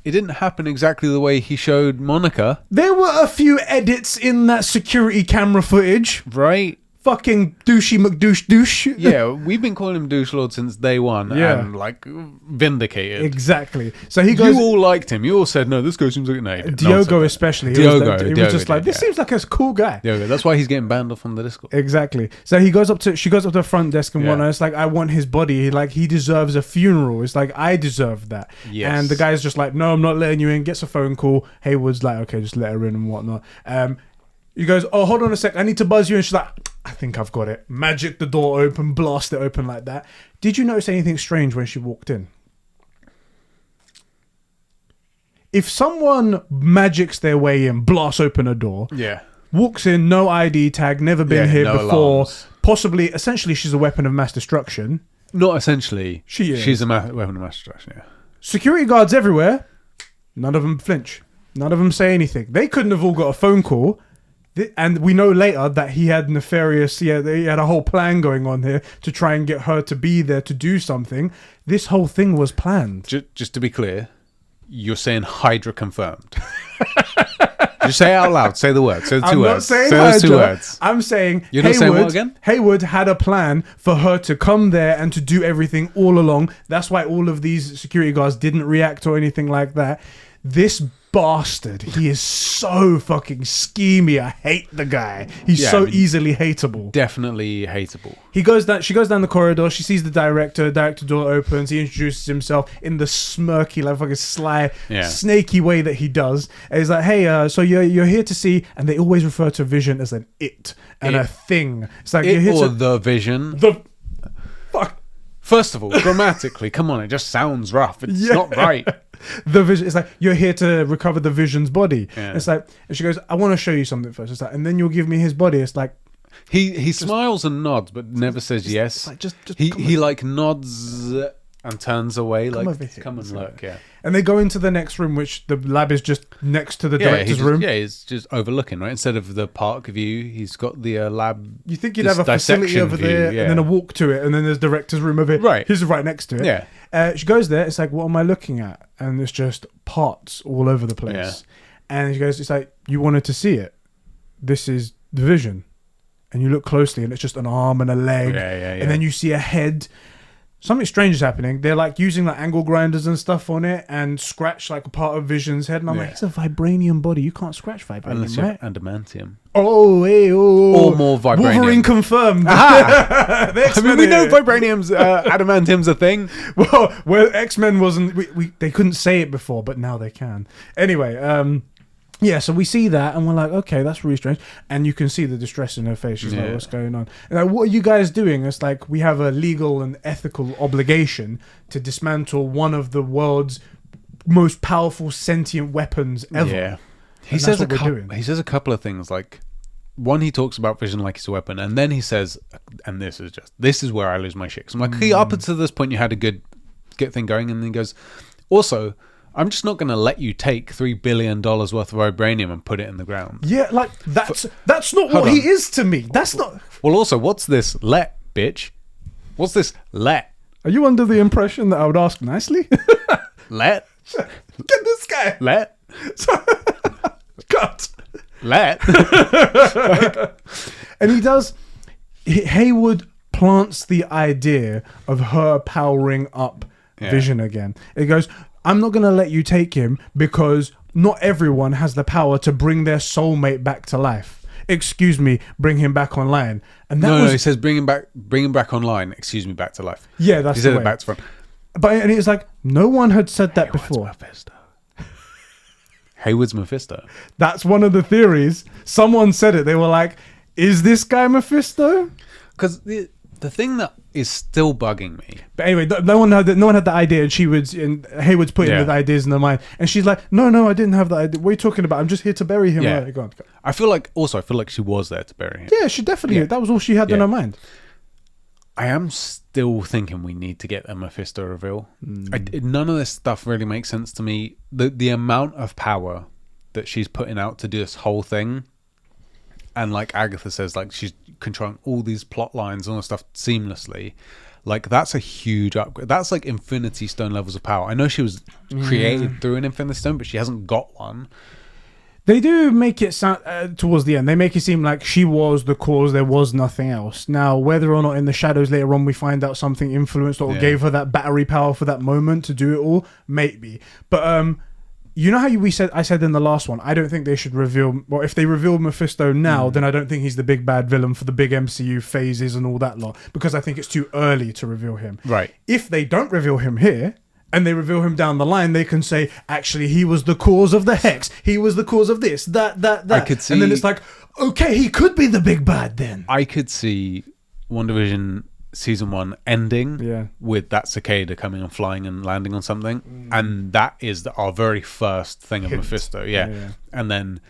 it didn't happen exactly the way he showed Monica. There were a few edits in that security camera footage. Right. Fucking douchey douche. Yeah, we've been calling him Douche Lord since day one. Yeah. And, like, vindicated. Exactly. So he goes... you all liked him. You all said, no, this guy seems like an idiot. Diogo especially. He was just like, this seems like a cool guy. Diogo. That's why he's getting banned off from the Discord. Exactly. So she goes up to the front desk and whatnot. It's like, I want his body. Like, he deserves a funeral. It's like, I deserve that. Yes. And the guy's just like, no, I'm not letting you in. Gets a phone call. Haywood's like, okay, just let her in and whatnot. He goes, oh, hold on a sec. I need to buzz you. And she's like, I think I've got it. Magic the door open, blast it open like that. Did you notice anything strange when she walked in? if someone magics their way in, blasts open a door, Yeah. walks in, no ID tag, never been Yeah, here no before, alarms. possibly, essentially, she's a weapon of mass destruction. Not essentially. She is. She's a weapon of mass destruction, yeah. Security guards everywhere. None of them flinch. None of them say anything. They couldn't have all got a phone call. And we know later that he had he had a whole plan going on here to try and get her to be there to do something. This whole thing was planned. Just to be clear, you're saying Hydra confirmed. Just say it out loud. Say the word. Say the two words. I'm not saying say those two Hydra. words. I'm saying You're not saying what again? Haywood had a plan for her to come there and to do everything all along. That's why all of these security guards didn't react or anything like that. This bastard, he is so fucking schemy. I hate the guy. He's easily hateable. Definitely hateable. She goes down the corridor, she sees the director door opens, he introduces himself in the smirky, like fucking sly, snaky way that he does. And he's like, hey, so you're here to see, and they always refer to Vision as an it and a thing. It's like It you're here or to the Vision. the fuck. First of all, grammatically, come on, it just sounds rough. It's not right. The Vision. It's like you're here to recover the Vision's body. Yeah. It's like, and she goes, I want to show you something first. It's like, and then you'll give me his body. It's like He smiles and nods, but never says yes. like, just he like nods and turns away, Come like over here. come and look. Yeah. And they go into the next room, which the lab is just next to the director's room. Yeah, he's just overlooking, right? Instead of the park view, he's got the lab. You think you'd have a facility over there, and then a walk to it, and then there's director's room over it. Right. He's right next to it. Yeah. She goes there. It's like, what am I looking at? And it's just parts all over the place. Yeah. And she goes, it's like, you wanted to see it. This is the Vision. And you look closely, and it's just an arm and a leg. Yeah. And then you see a head. Something strange is happening. They're like using like angle grinders and stuff on it and scratch like a part of Vision's head. And I'm like, it's a vibranium body. You can't scratch vibranium, Unless right? you have adamantium. Oh, hey, oh. Or more vibranium. Wolverine confirmed. I mean, we know vibranium's, adamantium's a thing. Well, X-Men wasn't... They couldn't say it before, but now they can. Anyway, yeah, so we see that and we're like, okay, that's really strange. And you can see the distress in her face. She's like, what's going on? And like, what are you guys doing? It's like, we have a legal and ethical obligation to dismantle one of the world's most powerful sentient weapons ever. Yeah. He says a couple of things. Like, one, he talks about Vision like it's a weapon. And then he says, and this is where I lose my shit. So I'm like, okay, up until this point, you had a good thing going. And then he goes, also... I'm just not going to let you take $3 billion worth of vibranium and put it in the ground. Yeah, like, that's not what he is to me. That's not... Well, also, what's this let, bitch? What's this let? Are you under the impression that I would ask nicely? Let? Get this guy. Let? Cut. Let? And he does... Haywood plants the idea of her powering up Vision again. It goes... I'm not going to let you take him because not everyone has the power to bring their soulmate back to life. Excuse me, bring him back online. And that no, he says bring him back online. Excuse me, back to life. Yeah, that's he said the way. It back to front. And it's like no one had said that before. Mephisto. Haywood's Mephisto. That's one of the theories. Someone said it. They were like, "Is this guy Mephisto?" Because the thing that is still bugging me. But anyway, no one had the idea, and Haywood's putting the ideas in her mind, and she's like, "No, I didn't have that idea. What are you talking about? I'm just here to bury him." Yeah. Right, go on. I feel like she was there to bury him. Yeah, she definitely. That was all she had in her mind. I am still thinking we need to get a Mephisto reveal. None of this stuff really makes sense to me. The amount of power that she's putting out to do this whole thing. And like Agatha says, like she's controlling all these plot lines and all this stuff seamlessly. Like that's a huge upgrade. That's like Infinity Stone levels of power. I know she was created through an Infinity Stone, but she hasn't got one. They do make it sound towards the end. They make it seem like she was the cause. There was nothing else. Now, whether or not in the shadows later on we find out something influenced or gave her that battery power for that moment to do it all, maybe. But you know how I said in the last one, I don't think they should reveal... Well, if they reveal Mephisto now, then I don't think he's the big bad villain for the big MCU phases and all that lot, because I think it's too early to reveal him. Right. If they don't reveal him here, and they reveal him down the line, they can say, actually, he was the cause of the Hex. He was the cause of this, that. I could see... And then it's like, okay, he could be the big bad then. I could see WandaVision season 1 ending Yeah. with that cicada coming and flying and landing on something, and that is our very first thing of Hint. Mephisto. Yeah. And then,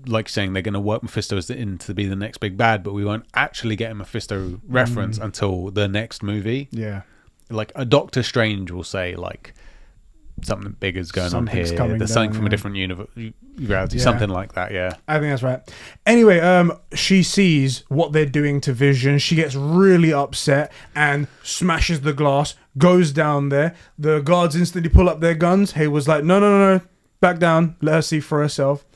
like saying, they're going to work Mephisto in to be the next big bad, but we won't actually get a Mephisto reference until the next movie. Yeah. Like a Doctor Strange will say, like, something big is going Something's on here. coming There's down, something from yeah. a different reality, Yeah. something like that. Yeah. I think that's right. Anyway, she sees what they're doing to Vision. She gets really upset and smashes the glass, goes down there. The guards instantly pull up their guns. Hayward's like, no, back down. Let her see for herself.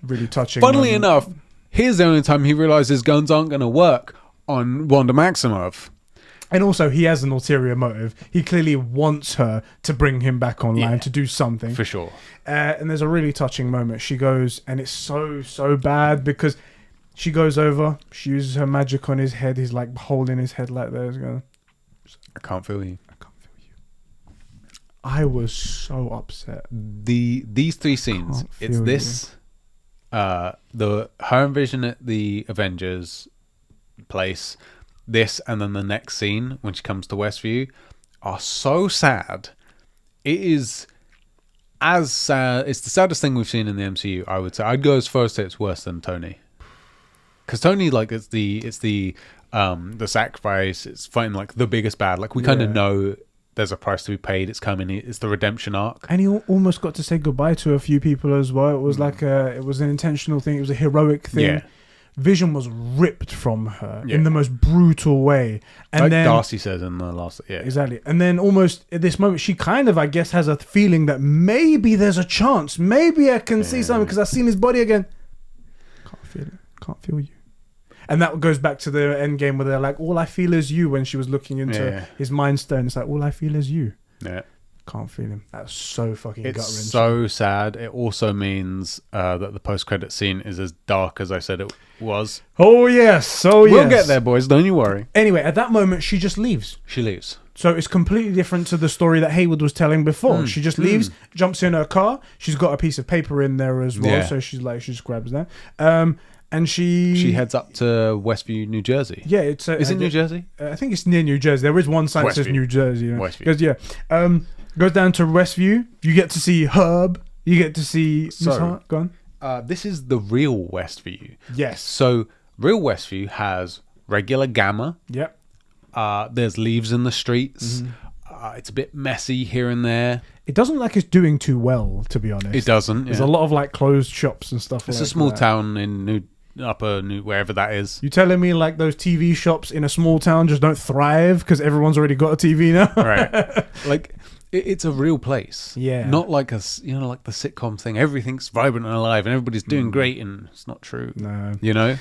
Really touching. Funnily moment. enough, here's the only time he realizes guns aren't going to work on Wanda Maximoff. And also, he has an ulterior motive. He clearly wants her to bring him back online to do something. For sure. And there's a really touching moment. She goes, and it's so bad because she goes over, she uses her magic on his head. He's like holding his head like that. He's going, I can't feel you. I can't feel you. I was so upset. These 3 scenes, Can't it's feel this, her and Vision at the Avengers place, this, and then the next scene when she comes to Westview are so sad. It is as sad. It's the saddest thing we've seen in the MCU, I would say. I'd go as far as to say it's worse than Tony, because Tony, like, it's the sacrifice. It's fighting like the biggest bad. Like, we kind of know there's a price to be paid. It's coming. It's the redemption arc. And he almost got to say goodbye to a few people as well. It was like it was an intentional thing. It was a heroic thing. Yeah. Vision was ripped from her in the most brutal way. And like then Darcy says in the last... Yeah. Exactly. And then almost at this moment, she kind of, I guess, has a feeling that maybe there's a chance. Maybe I can see something because I've seen his body again. Can't feel it. Can't feel you. And that goes back to the end game where they're like, all I feel is you, when she was looking into his mind stone. It's like, all I feel is you. Yeah. Can't feel him. That's so fucking gut-wrenching. It's so sad. It also means that the post-credit scene is as dark as I said it was. Oh, yes. Oh, yes. We'll get there, boys. Don't you worry. Anyway, at that moment, she just leaves. She leaves. So it's completely different to the story that Hayward was telling before. She just leaves, jumps in her car. She's got a piece of paper in there as well. Yeah. So she just grabs that. And she heads up to Westview, New Jersey. Yeah, it's Is it New Jersey? I think it's near New Jersey. There is one sign that says Westview. New Jersey. You know? Westview. Goes, yeah. Goes down to Westview. You get to see Herb. You get to see Miss Hart. Go on. This is the real Westview. Yes. So real Westview has regular Gamma. Yep. There's leaves in the streets. It's a bit messy here and there. It doesn't look like it's doing too well, to be honest. It doesn't. There's a lot of like closed shops and stuff. It's like a small that. town in Upper New, wherever that is. You telling me like those TV shops in a small town just don't thrive because everyone's already got a TV now? Right. Like, it's a real place. Yeah. Not like like the sitcom thing. Everything's vibrant and alive and everybody's doing great, and it's not true. No. You know?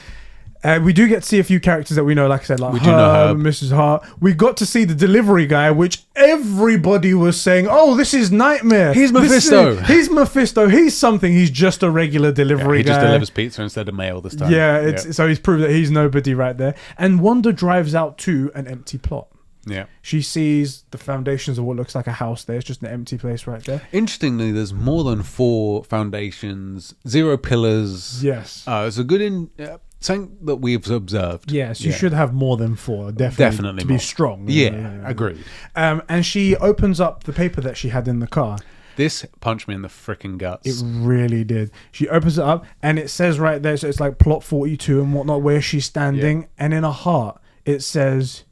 We do get to see a few characters that we know, like I said, like We do know Herb. Mrs. Hart. We got to see the delivery guy, which everybody was saying, oh, this is Nightmare. He's Mephisto. He's Mephisto. He's something. He's just a regular delivery he guy. just delivers pizza instead of mail this time. Yeah, so he's proved that he's nobody right there. And Wanda drives out to an empty plot. Yeah. She sees the foundations of what looks like a house there. It's just an empty place right there. Interestingly, there's more than 4 foundations, 0 pillars. Yes. It's a good something that we've observed. Yes, you should have more than 4, definitely to be more. strong. Yeah, agreed. And she opens up the paper that she had in the car. This punched me in the freaking guts. It really did. She opens it up and it says right there, so it's like plot 42 and whatnot, where she's standing, and in a heart it says,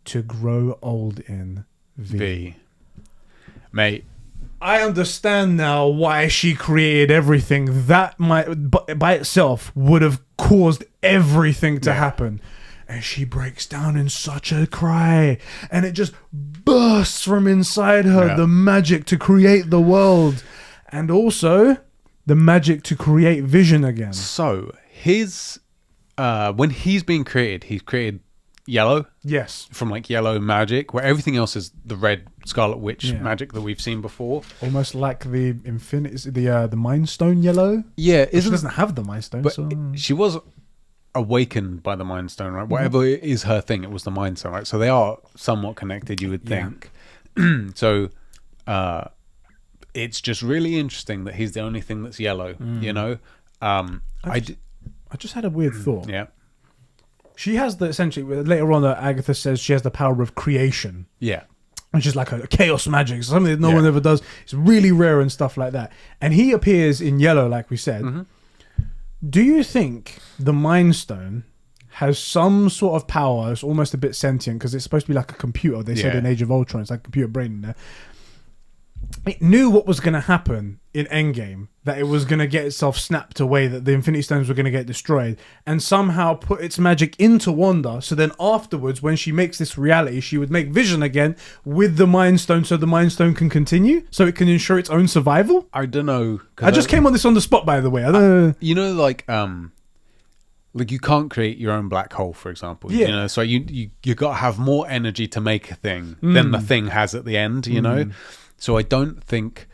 to grow old in V. Mate, I understand now why she created everything. That might, by itself, would have caused everything to happen. And she breaks down in such a cry. And it just bursts from inside her. Yeah. The magic to create the world. And also, the magic to create Vision again. so his when he's being created, he's created yellow. Yes. From like yellow magic, where everything else is the red Scarlet Witch magic that we've seen before. Almost like the Infinity, the Mind Stone yellow. Yeah, She doesn't have the Mind Stone. But So. she was awakened by the Mind Stone, right? Whatever is her thing, it was the Mind Stone, right? So they are somewhat connected, you would think. So it's just really interesting that he's the only thing that's yellow, you know? I just had a weird thought. Yeah. She has the essentially later on. Agatha says she has the power of creation, Yeah. which is like a chaos magic, something that no Yeah. one ever does. It's really rare and stuff like that. And he appears in yellow, like we said. Mm-hmm. Do you think the Mind Stone has some sort of power? It's almost a bit sentient because it's supposed to be like a computer. They said Yeah. in Age of Ultron, it's like a computer brain in there. It knew what was going to happen in Endgame, that it was going to get itself snapped away, that the Infinity Stones were going to get destroyed, and somehow put its magic into Wanda. So then afterwards, when she makes this reality, she would make Vision again with the Mind Stone, so the Mind Stone can continue, so it can ensure its own survival. I don't know. I just came on this on the spot, by the way. I don't know. You know, like you can't create your own black hole, for example. Yeah. You know, so you got to have more energy to make a thing than the thing has at the end. You know, so I don't think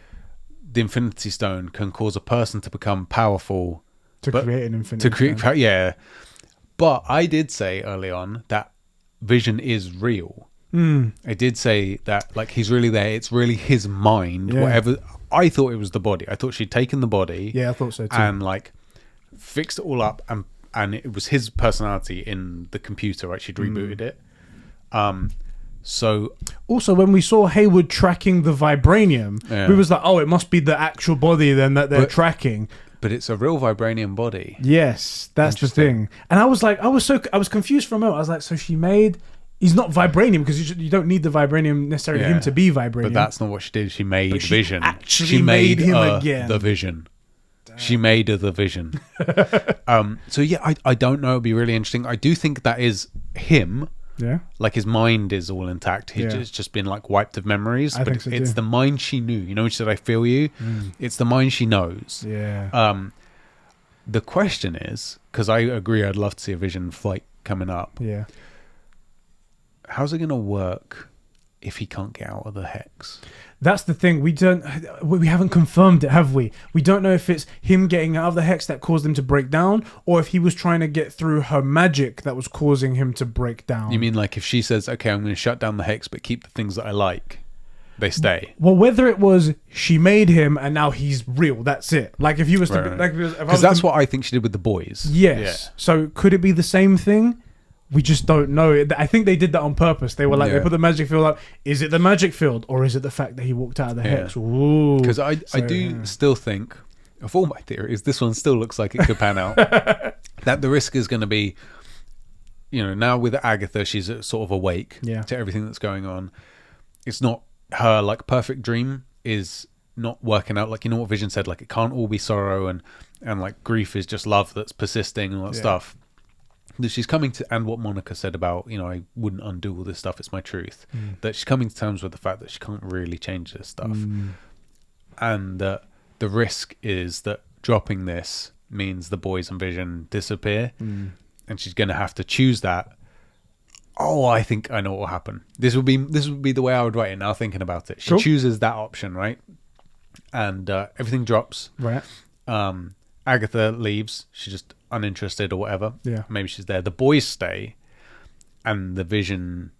the Infinity Stone can cause a person to become powerful To create an Infinity Stone. Yeah, but I did say early on that Vision is real. I did say that, like, he's really there. It's really his mind. Yeah. Whatever. I thought it was the body. I thought she'd taken the body. Yeah, I thought so too. And like fixed it all up, and it was his personality in the computer. Right, she'd rebooted it. So also, when we saw Hayward tracking the vibranium, Yeah. we was like, oh, it must be the actual body then that they're tracking. but it's a real vibranium body. Yes, that's the thing. And I was like, I was confused for a moment. I was like, so he's not vibranium, because you don't need the vibranium necessarily Yeah. him to be vibranium. But that's not what she did. She made But she Vision. actually She made him again. The Vision. She made her the Vision. So yeah, I don't know. It'd be really interesting. I do think that is him. Yeah. Like, his mind is all intact. He's just been like wiped of memories. I But think so it's too. the mind she knew. You know, when she said, "I feel you." It's the mind she knows. Yeah. The question is, because I agree, I'd love to see a Vision fight coming up. Yeah. How's it going to work if he can't get out of the hex? That's the thing. We haven't confirmed it, have we? We don't know if it's him getting out of the hex that caused him to break down, or if he was trying to get through her magic that was causing him to break down. You mean like if she says, "Okay, I'm going to shut down the hex, but keep the things that I like," they stay? Well, whether it was she made him and now he's real, that's it. Like if he was to be, Right. like, if I was Because that's what I think she did with the boys. Yes. Yeah. So could it be the same thing? We just don't know. I think they did that on purpose. They were like, they Yeah. put the magic field up. Is it the magic field, or is it the fact that he walked out of the hex? Ooh. Because I do still think, of all my theories, this one still looks like it could pan out. That the risk is going to be, you know, now with Agatha, she's sort of awake to everything that's going on. It's not her, like, perfect dream is not working out. Like, you know what Vision said, like, it can't all be sorrow, and like grief is just love that's persisting and all that stuff. That she's coming to, and what Monica said about, you know, I wouldn't undo all this stuff, it's my truth. That she's coming to terms with the fact that she can't really change this stuff. And the risk is that dropping this means the boys and Vision disappear, and she's going to have to choose that. Oh, I think I know what will happen. This would be the way I would write it now, thinking about it. She chooses that option, right? And everything drops. Right. Agatha leaves. She's just uninterested or whatever. Yeah. Maybe she's there. The boys stay, and the Vision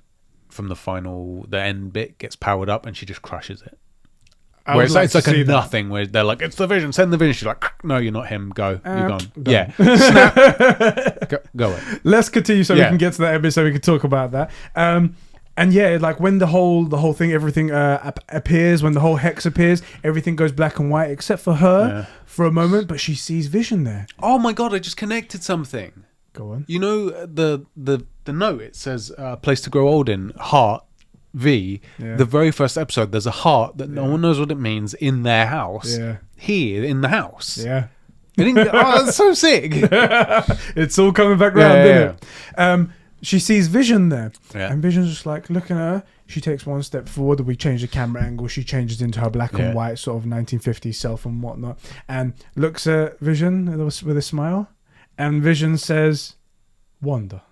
from the end bit gets powered up, and she just crushes it. Where it's like a nothing, where they're like, "It's the Vision, send the Vision." She's like, "No, you're not him. Go, you're gone." Yeah, snap. Go away. Let's continue so we can get to that episode. So we can talk about that. And yeah, like when the whole thing, everything appears, when the whole hex appears, everything goes black and white except for her for a moment, but she sees Vision there. Oh my god! I just connected something. Go on. You know the note, it says "place to grow old in," heart V. The very first episode, there's a heart that no one knows what it means in their house. Here in the house. Yeah. Oh, that's so sick. It's all coming back around, isn't it? She sees Vision there, and Vision's just like looking at her. She takes one step forward. We change the camera angle. She changes into her black and white sort of 1950s self and whatnot, and looks at Vision with a smile. And Vision says, "Wanda,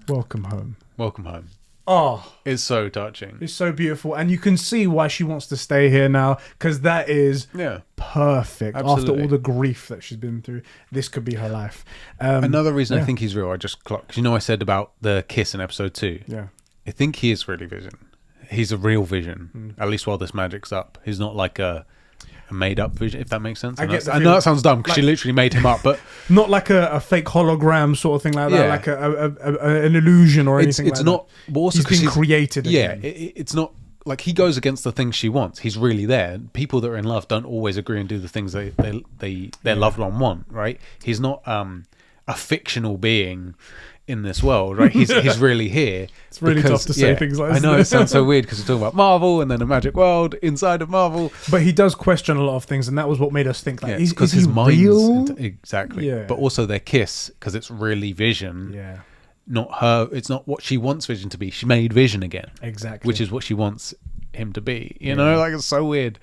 welcome home." Welcome home. Oh, it's so touching. It's so beautiful, and you can see why she wants to stay here now, because that is perfect. Absolutely. After all the grief that she's been through, this could be her life. Another reason I think he's real, I just clocked. You know, I said about the kiss in episode 2. Yeah, I think he is really Vision. He's a real Vision. At least while this magic's up, he's not like a a made-up Vision, if that makes sense. I know that sounds dumb because she literally made him up, but not like a fake hologram sort of thing like that, like an illusion or anything. It's not. But also, he's been created. Yeah, again. it's not like he goes against the things she wants. He's really there. People that are in love don't always agree and do the things their loved one want. Right? He's not a fictional being in this world, right? He's really here. It's really tough to say things like this. I know, it sounds so weird because we're talking about Marvel and then a magic world inside of Marvel. But he does question a lot of things, and that was what made us think, like, because is his he mind's real? Exactly. Yeah. But also their kiss, because it's really Vision. Yeah. Not her. It's not what she wants Vision to be. She made Vision again. Exactly. Which is what she wants him to be. You know, like, it's so weird.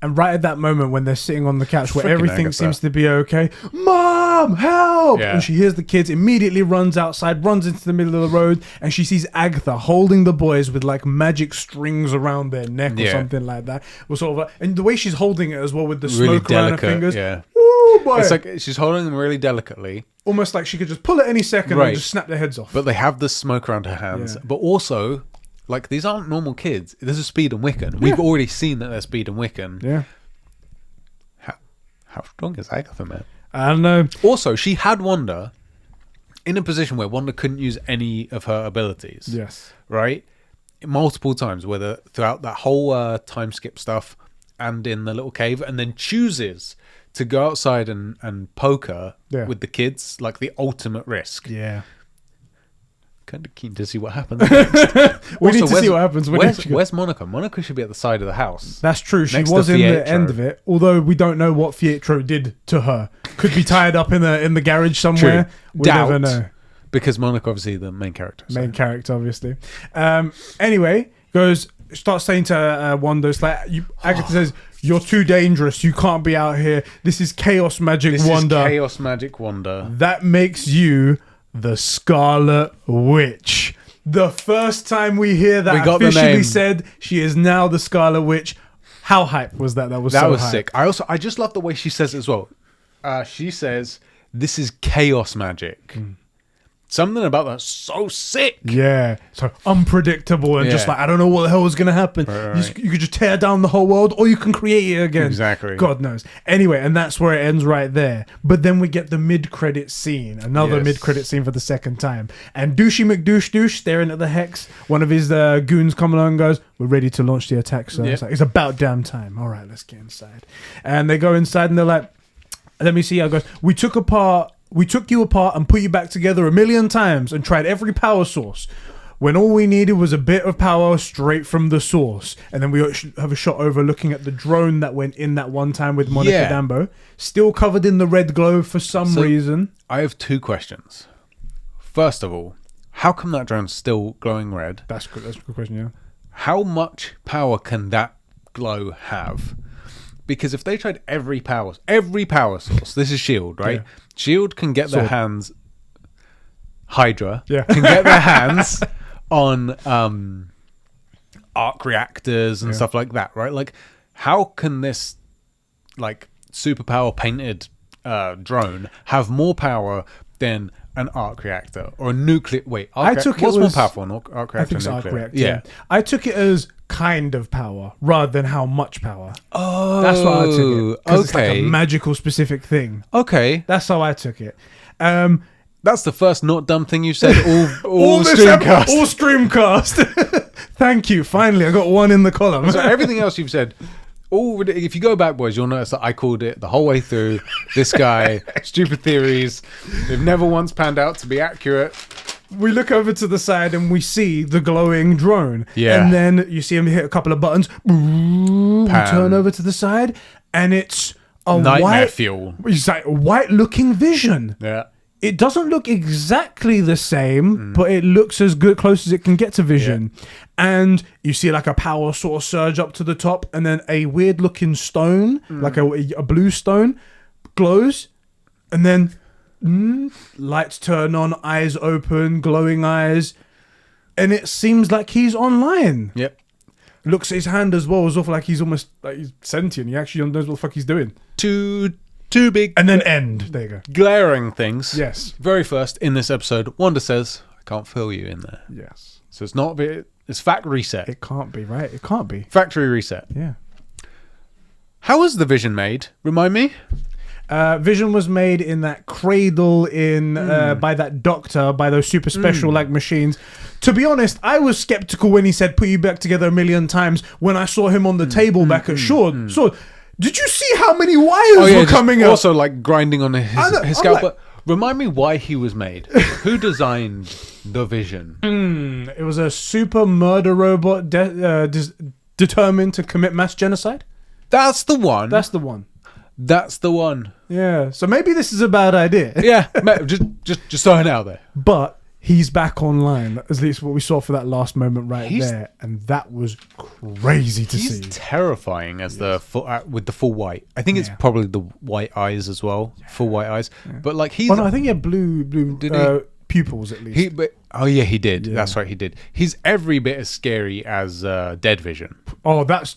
And right at that moment when they're sitting on the couch where Freaking everything Agatha. seems to be okay, Mom, help! Yeah. And she hears the kids, immediately runs outside, runs into the middle of the road, and she sees Agatha holding the boys with like magic strings around their neck or something like that. Or sort of, and the way she's holding it as well with the Really smoke around her delicate, fingers. yeah. Woo, boy. It's like she's holding them really delicately. Almost like she could just pull it any second and just snap their heads off. But they have the smoke around her hands. Yeah. But also, like, these aren't normal kids. This is Speed and Wiccan. We've already seen that they're Speed and Wiccan. Yeah. How strong is Agatha, man? I don't know. Also, she had Wanda in a position where Wanda couldn't use any of her abilities. Yes. Right? Multiple times, whether throughout that whole time skip stuff and in the little cave, and then chooses to go outside and poke her with the kids, like the ultimate risk. Yeah. Kind of keen to see what happens next. We need to see what happens. Where's Monica? Monica should be at the side of the house. That's true. She Next was to in the Pietro. end of it, although we don't know what Pietro did to her. Could be tied up in the garage somewhere. True. We Doubt. never know. Because Monica, obviously, the main character. So. Main character, obviously. Anyway, starts saying to Wanda, it's like, Agatha says, "You're too dangerous. You can't be out here. This is chaos magic, Wanda. Is chaos magic Wanda. That makes you the Scarlet Witch." The first time we hear that We got the officially name. said, she is now the Scarlet Witch. How hype was that? That was hype. Sick. I just love the way she says it as well. She says, "This is chaos magic." Something about that's so sick. Yeah, so unpredictable and just like, I don't know what the hell is going to happen. Right. You could just tear down the whole world or you can create it again. Exactly. God knows. Anyway, and that's where it ends right there. But then we get the mid-credit scene, another mid-credit scene for the second time. And Douchey McDouche staring at the Hex, one of his goons come along and goes, "We're ready to launch the attack, sir." It's like, it's about damn time. All right, let's get inside. And they go inside and they're like, "Let me see how it goes. We took you apart and put you back together 1,000,000 times and tried every power source when all we needed was a bit of power straight from the source." And then we have a shot over looking at the drone that went in that one time with Monica Rambeau, still covered in the red glow for some reason. I have two questions. First of all, how come that drone's still glowing red? That's a good question, yeah. How much power can that glow have? Because if they tried every power source, this is S.H.I.E.L.D., right? Yeah. S.H.I.E.L.D. can get their hands... Hydra Yeah. can get their hands on arc reactors and stuff like that, right? Like, how can this, like, superpower painted drone have more power than an arc reactor or a nuclear... What's more powerful, an arc reactor? I think it's or arc nuclear? reactor. Yeah. I took it as kind of power rather than how much power. Oh, That's what I took it. 'Cause it's like okay. a magical specific thing. Okay. That's how I took it. That's the first not dumb thing you've said all All streamcast. all streamcast. Thank you. Finally, I got one in the column. So everything else you've said, if you go back, boys, you'll notice that I called it the whole way through. This guy, stupid theories. They've never once panned out to be accurate. We look over to the side and we see the glowing drone. Yeah. And then you see him hit a couple of buttons. We Pan. turn over to the side and it's a Nightmare fuel. It's like white looking Vision. Yeah. It doesn't look exactly the same, but it looks as good, close as it can get to Vision. Yeah. And you see like a power source surge up to the top, and then a weird looking stone, like a blue stone, glows, and then lights turn on, eyes open, glowing eyes, and it seems like he's online. Yep. Looks at his hand as well, as if like he's almost like he's sentient. He actually knows what the fuck he's doing. Two big And then end. There you go. glaring things. Yes. Very first in this episode, Wanda says, "I can't feel you in there." Yes. So it's fact reset. It can't be, right? It can't be. Factory reset. Yeah. How was the Vision made? Remind me. Vision was made in that cradle by that doctor, by those super special like machines. To be honest, I was skeptical when he said put you back together a million times when I saw him on the table back at Shaw. So, did you see how many wires were coming out? Also, like grinding on his scalp. like- But remind me why he was made. Who designed the Vision? It was a super murder robot determined to commit mass genocide. That's the one. That's the one. That's the one. Yeah. So maybe this is a bad idea. Yeah, just throwing it out there. But he's back online. At least what we saw for that last moment there, and that was crazy to see. He's terrifying as the with the full white. I think it's probably the white eyes as well, full white eyes. Yeah. But like he's. Oh no, I think he had blue pupils at least. He did. Yeah. That's right, he did. He's every bit as scary as Dead Vision. Oh, that's.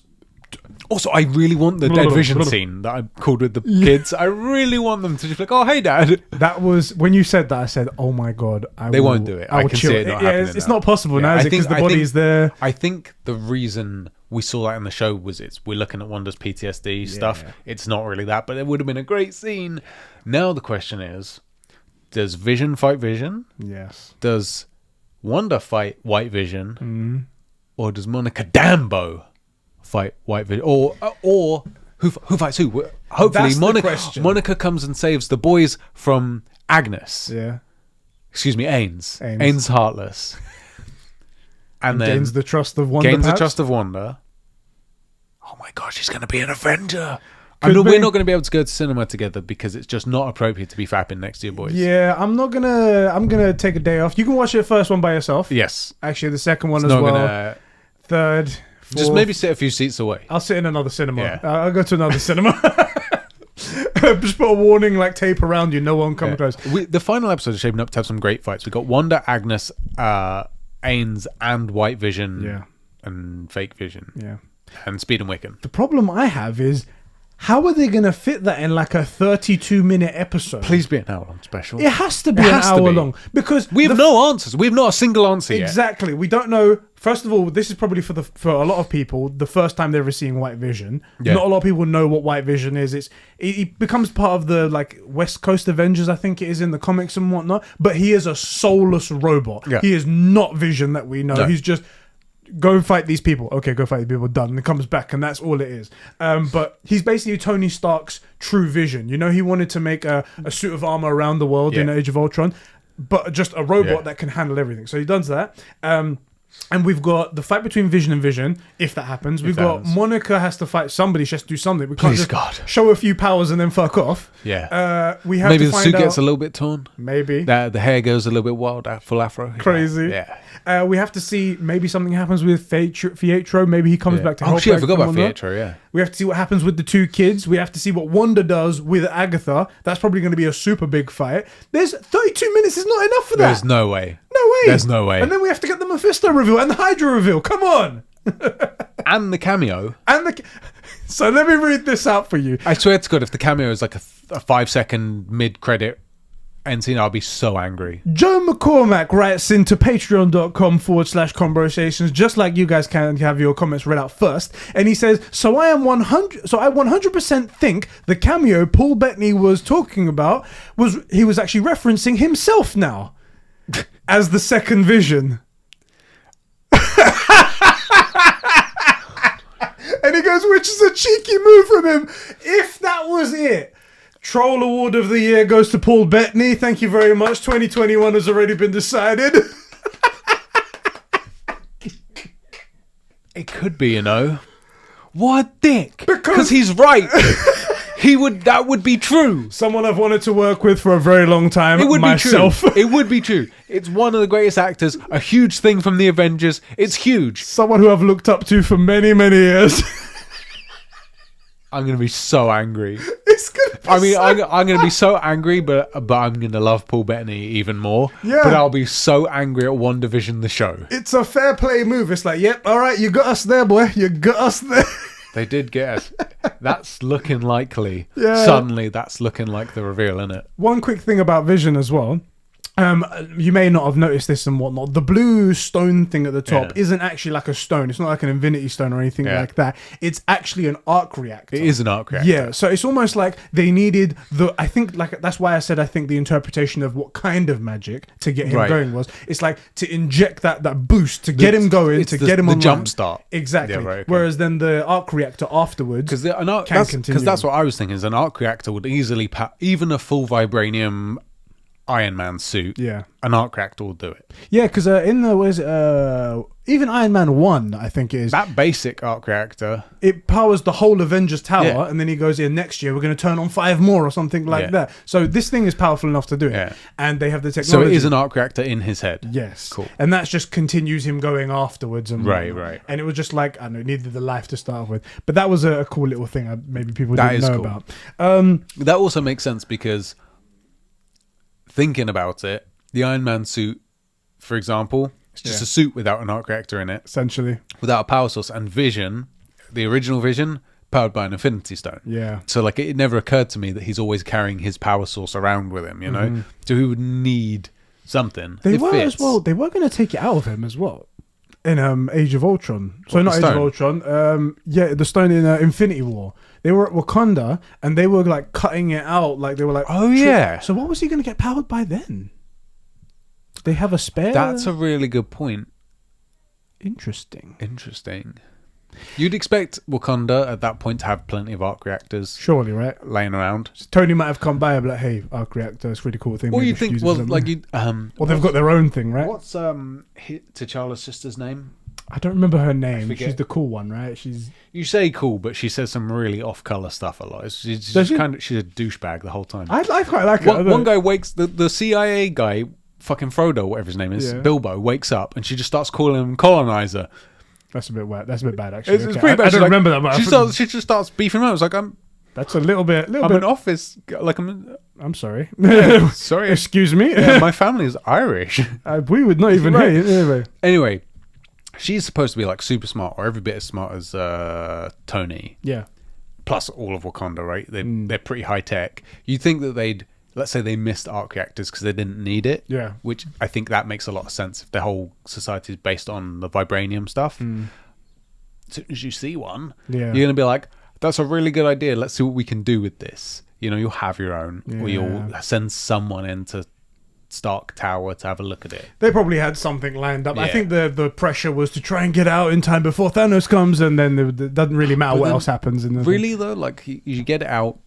Also, I really want the Dead Vision scene that I called with the kids. I really want them to just be like, oh, hey, Dad. That was, when you said that, I said, oh my God. They won't do it. I can see it not happening. It's not possible now, is it? Because the body's there. I think the reason we saw that in the show was we're looking at Wanda's PTSD stuff. It's not really that, but it would have been a great scene. Now the question is, does Vision fight Vision? Yes. Does Wanda fight White Vision? Or does Monica Dambo fight White Vision, or who fights who? Hopefully, Monica comes and saves the boys from Agnes. Yeah. Excuse me, Ains Heartless, and then gains the trust of Wanda. Oh my gosh, she's going to be an Avenger. I know we're not going to be able to go to cinema together because it's just not appropriate to be fapping next to your boys. Yeah, I'm gonna take a day off. You can watch the first one by yourself. Yes. Actually, the second one as well. Third. Fourth. Just maybe sit a few seats away. I'll sit in another cinema. Yeah. I'll go to another cinema. Just put a warning like tape around you. No one come close. The final episode is shaping up to have some great fights. We got Wanda, Agnes, Ains, and White Vision. Yeah. And Fake Vision. Yeah. And Speed and Wiccan. The problem I have is, how are they going to fit that in like a 32-minute episode? Please be an hour-long special. It has to be an hour long because we have no answers. We have not a single answer yet. Exactly. We don't know. First of all, this is probably for a lot of people the first time they're ever seeing White Vision. Yeah. Not a lot of people know what White Vision is. It becomes part of the like West Coast Avengers, I think it is in the comics and whatnot. But he is a soulless robot. Yeah. He is not Vision that we know. No. He's just go fight these people. Okay, go fight these people. Done. And it comes back, and that's all it is. But he's basically Tony Stark's true vision. You know, he wanted to make a suit of armor around the world in Age of Ultron, but just a robot that can handle everything. So he does that. And we've got the fight between Vision and Vision, if that happens. We've got Monica has to fight somebody. She has to do something. We can't just show a few powers and then fuck off. Yeah. We have maybe to the find suit out, gets a little bit torn. Maybe. The hair goes a little bit wild, full afro. Crazy. Yeah. We have to see maybe something happens with Pietro. Maybe he comes back to help. Oh shit, I forgot about Pietro, yeah. We have to see what happens with the two kids. We have to see what Wanda does with Agatha. That's probably going to be a super big fight. There's 32 minutes is not enough for that. There's no way. No way. There's no way. And then we have to get the Mephisto reveal and the Hydra reveal. Come on. And the cameo. So let me read this out for you. I swear to God, if the cameo is like a 5-second mid-credit end scene, I'll be so angry. Joe McCormack writes into patreon.com/conversations, just like you guys can have your comments read out first. And he says, I 100% think the cameo Paul Bettany was talking about he was actually referencing himself now as the second Vision. And he goes, which is a cheeky move from him. If that was it, Troll Award of the Year goes to Paul Bettany. Thank you very much. 2021 has already been decided. It could be, you know. What a dick. Because he's right. That would be true. Someone I've wanted to work with for a very long time. It would myself. be true. It would be true. It's one of the greatest actors. A huge thing from the Avengers. It's huge. Someone who I've looked up to for many, many years. I'm going to be so angry. It's gonna be I'm going to be so angry, but I'm going to love Paul Bettany even more. Yeah. But I'll be so angry at WandaVision, the show. It's a fair play move. It's like, yep, all right, you got us there, boy. You got us there. They did get us. That's looking likely. Yeah. Suddenly, that's looking like the reveal, isn't it? One quick thing about Vision as well. You may not have noticed this and whatnot. The blue stone thing at the top Yeah. isn't actually like a stone. It's not like an infinity stone or anything like that. It's actually an arc reactor. It is an arc reactor. Yeah, so it's almost like they needed I think like that's why I said I think the interpretation of what kind of magic to get him going was it's like to inject that boost to get him going, to get him on the jump start. Exactly. Yeah, right, okay. Whereas then the arc reactor afterwards Because continue. that's what I was thinking. Is an arc reactor would easily even a full vibranium Iron Man suit. Yeah. An arc reactor will do it. Yeah, because in the even Iron Man 1, I think it is. That basic arc reactor. It powers the whole Avengers Tower, Yeah. and then he goes in next year. We're going to turn on 5 more or something like that. So this thing is powerful enough to do it, Yeah. and they have the So technology. it is an arc reactor in his head. Yes, Cool. and that just continues him going afterwards, and Right, whatnot. right. And it was just like I don't know, it needed the life to start with, but that was a cool little thing. Maybe people That didn't is know cool. about. That also makes sense because thinking about it, the Iron Man suit, for example, it's just a suit without an arc reactor in it, Essentially, without a power source, and Vision, the original Vision, powered by an Infinity Stone. yeah. So like it never occurred to me that he's always carrying his power source around with him, you know? Mm-hmm. So he would need something. They It were fits. as well. They were going to take it out of him as well in Age of Ultron. So What, not the Age of Ultron. Yeah, the stone in Infinity War. They were at Wakanda and they were like cutting it out. Like they were like, Oh, yeah. So what was he going to get powered by then? They have a spare. That's a really good point. Interesting. You'd expect Wakanda at that point to have plenty of arc reactors Surely, right? laying around. So Tony might have come by and be like, "Hey, arc reactor, it's a really cool thing." Or Maybe you we should think, use it well, for like something." you, Or they've got their own thing, right? what's T'Challa's sister's name? I don't remember her name. forget. She's the cool one, right? She's You say cool, but she says some really off-color stuff a lot. She's Does she? she's a douchebag the whole time. I quite like her. One guy wakes the CIA guy, fucking Frodo, whatever his name is, Yeah. Bilbo, wakes up and she just starts calling him colonizer. That's a bit weird. That's a bit bad, actually. It's Okay. pretty bad. I She's don't like- remember that. But She just starts beefing him out. It's like that's a little bit. I'm an office, like I'm sorry. sorry. Excuse me. Yeah, my family is Irish. We would not even Right. hear it anyway. Anyway, she's supposed to be like super smart, or every bit as smart as Tony. Yeah. Plus all of Wakanda, right? They're pretty high tech. You'd think that let's say they missed arc reactors because they didn't need it. Yeah. Which I think that makes a lot of sense if their whole society is based on the vibranium stuff. As soon as you see one, Yeah. you're going to be like, that's a really good idea. Let's see what we can do with this. You know, you'll have your own, or you'll send someone into Stark Tower to have a look at it. They probably had something lined up. I Yeah. think the pressure was to try and get out in time before Thanos comes, and then it doesn't really matter what then- else happens. In the Really, though, like, you get it out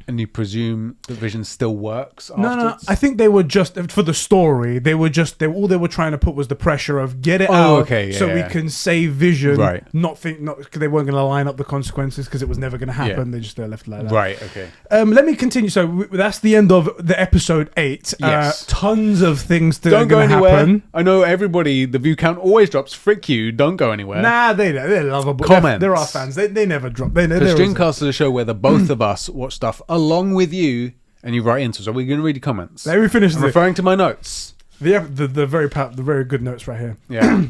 and you presume the Vision still works No, afterwards? I think they were just for the story. All they were trying to put was the pressure of get it Oh, out, okay, yeah, so we yeah. can save Vision. Right. Not because they weren't going to line up the consequences because it was never going to happen. Yeah. They just left it like that. Right, okay. Let me continue. So that's the end of the episode 8. Yes. Tons of things that are Don't go going to anywhere. happen. I know everybody, the view count always drops. Frick you, don't go anywhere. Nah, they're lovable. Comments. They're our fans. They never drop. They're Because always- StreamCast is a show where the both of us watch stuff along with you, and you write into us. Are we going to read your comments? Let me finish I'm this. referring to my notes. The very good notes right here. Yeah.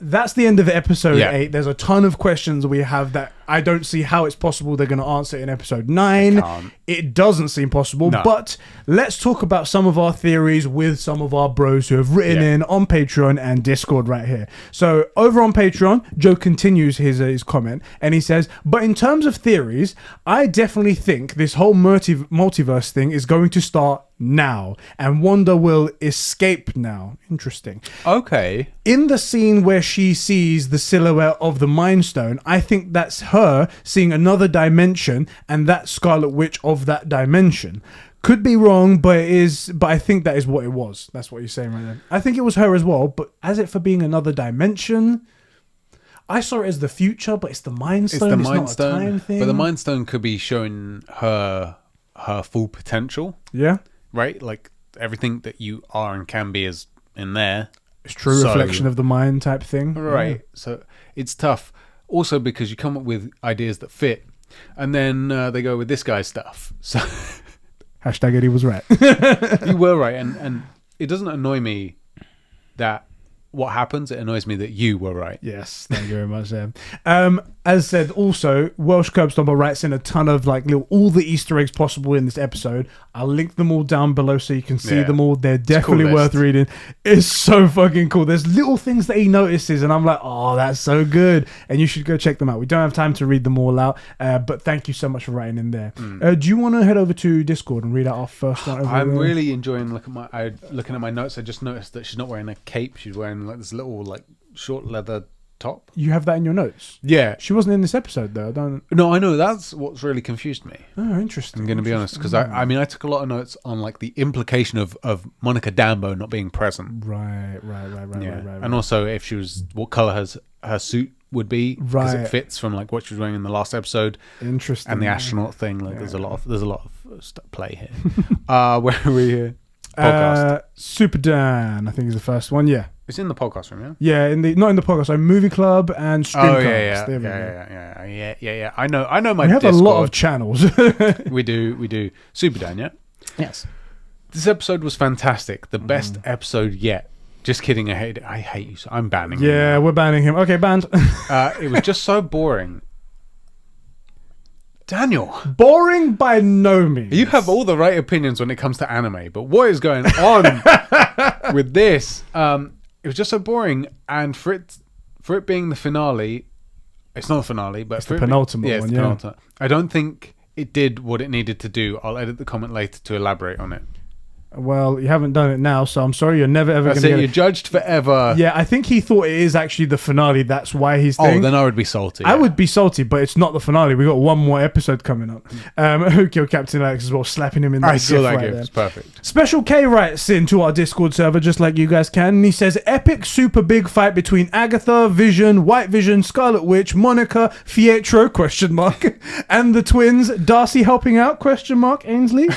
That's the end of episode Yeah. 8. There's a ton of questions we have that I don't see how it's possible they're going to answer in episode 9. can't. It doesn't seem possible, No. but let's talk about some of our theories with some of our bros who have written Yeah. in on Patreon and Discord right here. So over on Patreon, Joe continues his comment and he says, but in terms of theories, I definitely think this whole multiverse thing is going to start now and Wanda will escape now. Interesting. Okay. In the scene where she sees the silhouette of the Mind Stone, I think that's her seeing another dimension and that Scarlet Witch of that dimension. Could be wrong, but I think that is what it was. That's what you're saying right there. I think it was her as well, but as it for being another dimension, I saw it as the future, but it's the Mind Stone. It's, not a time thing. But the Mind Stone could be showing her full potential, Yeah, right? Like everything that you are and can be is in there. it's true So- reflection of the mind type thing. Right. So it's tough. Also because you come up with ideas that fit, and then they go with this guy's stuff. So Hashtag Eddie was right. you were right, and it doesn't annoy me that what happens. It annoys me that you were right. Yes, thank you very much, Sam. As said, also, Welsh Curbstomper writes in a ton of like all the Easter eggs possible in this episode. I'll link them all down below so you can see them all. They're definitely worth reading. It's so fucking cool. There's little things that he notices, and I'm like, oh, that's so good. And you should go check them out. We don't have time to read them all out, but thank you so much for writing in there. Do you want to head over to Discord and read out our first one? I'm really enjoying looking at my notes. I just noticed that she's not wearing a cape. She's wearing like this little like short leather top. You have that in your notes? Yeah. She wasn't in this episode though. No, I know. That's what's really confused me. Oh, interesting. I'm going to be honest, because I mean I took a lot of notes on like the implication of Monica Dambo not being present. Right. And also if she was, what color her suit would be, because it fits from like what she was wearing in the last episode. Interesting. And the astronaut thing. Like there's a lot of play here. Where are we here? Podcast. Super Dan, I think is the first one. Yeah. It's in the podcast room, yeah. Yeah, not in the podcast. So Movie Club and StreamCast. Yeah. I know my. We have Discord. a lot of channels. we do. Super Dan, yeah. Yes. This episode was fantastic. The best episode yet. Just kidding. I hate you. So I'm banning him. Yeah, we're banning him. Okay, banned. It was just so boring. Daniel. Boring by no means. You have all the right opinions when it comes to anime, but what is going on with this? It was just so boring, and for it being the finale, it's not the finale, but it's the penultimate one. Penultimate. I don't think it did what it needed to do. I'll edit the comment later to elaborate on it. Well, you haven't done it now, so I'm sorry. You're never ever going to get it. You're judged forever. Yeah, I think he thought it is actually the finale. That's why he's Oh, then I would be salty. I would be salty, but it's not the finale. We got one more episode coming up. Who killed Captain Alex as well, slapping him in that I saw that right gift. It's perfect. Special K writes into our Discord server, just like you guys can. And he says, epic super big fight between Agatha, Vision, White Vision, Scarlet Witch, Monica, Pietro, and the twins, Darcy helping out, Ainsley.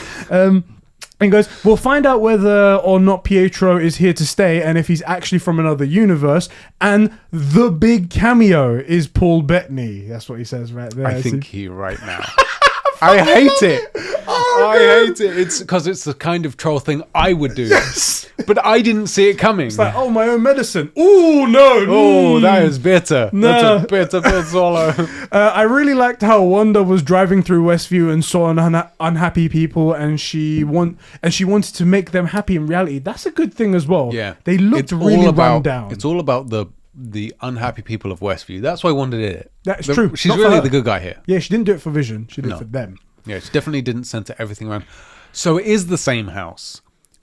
And goes, we'll find out whether or not Pietro is here to stay and if he's actually from another universe. And the big cameo is Paul Bettany. That's what he says right there. I think you're right now. I hate it. I hate it. It's because it's the kind of troll thing I would do. Yes. But I didn't see it coming. It's like, oh, my own medicine. Oh, no. Oh, that is bitter. No. That's a bitter pill to swallow. I really liked how Wanda was driving through Westview and saw unhappy people, and she wanted to make them happy in reality. That's a good thing as well. Yeah. They looked really run down. It's all about the unhappy people of Westview. That's why Wanda did it. That's true. She's really the good guy here. Yeah, she didn't do it for Vision. She did it for them. Yeah, she definitely didn't center everything around. So it is the same house.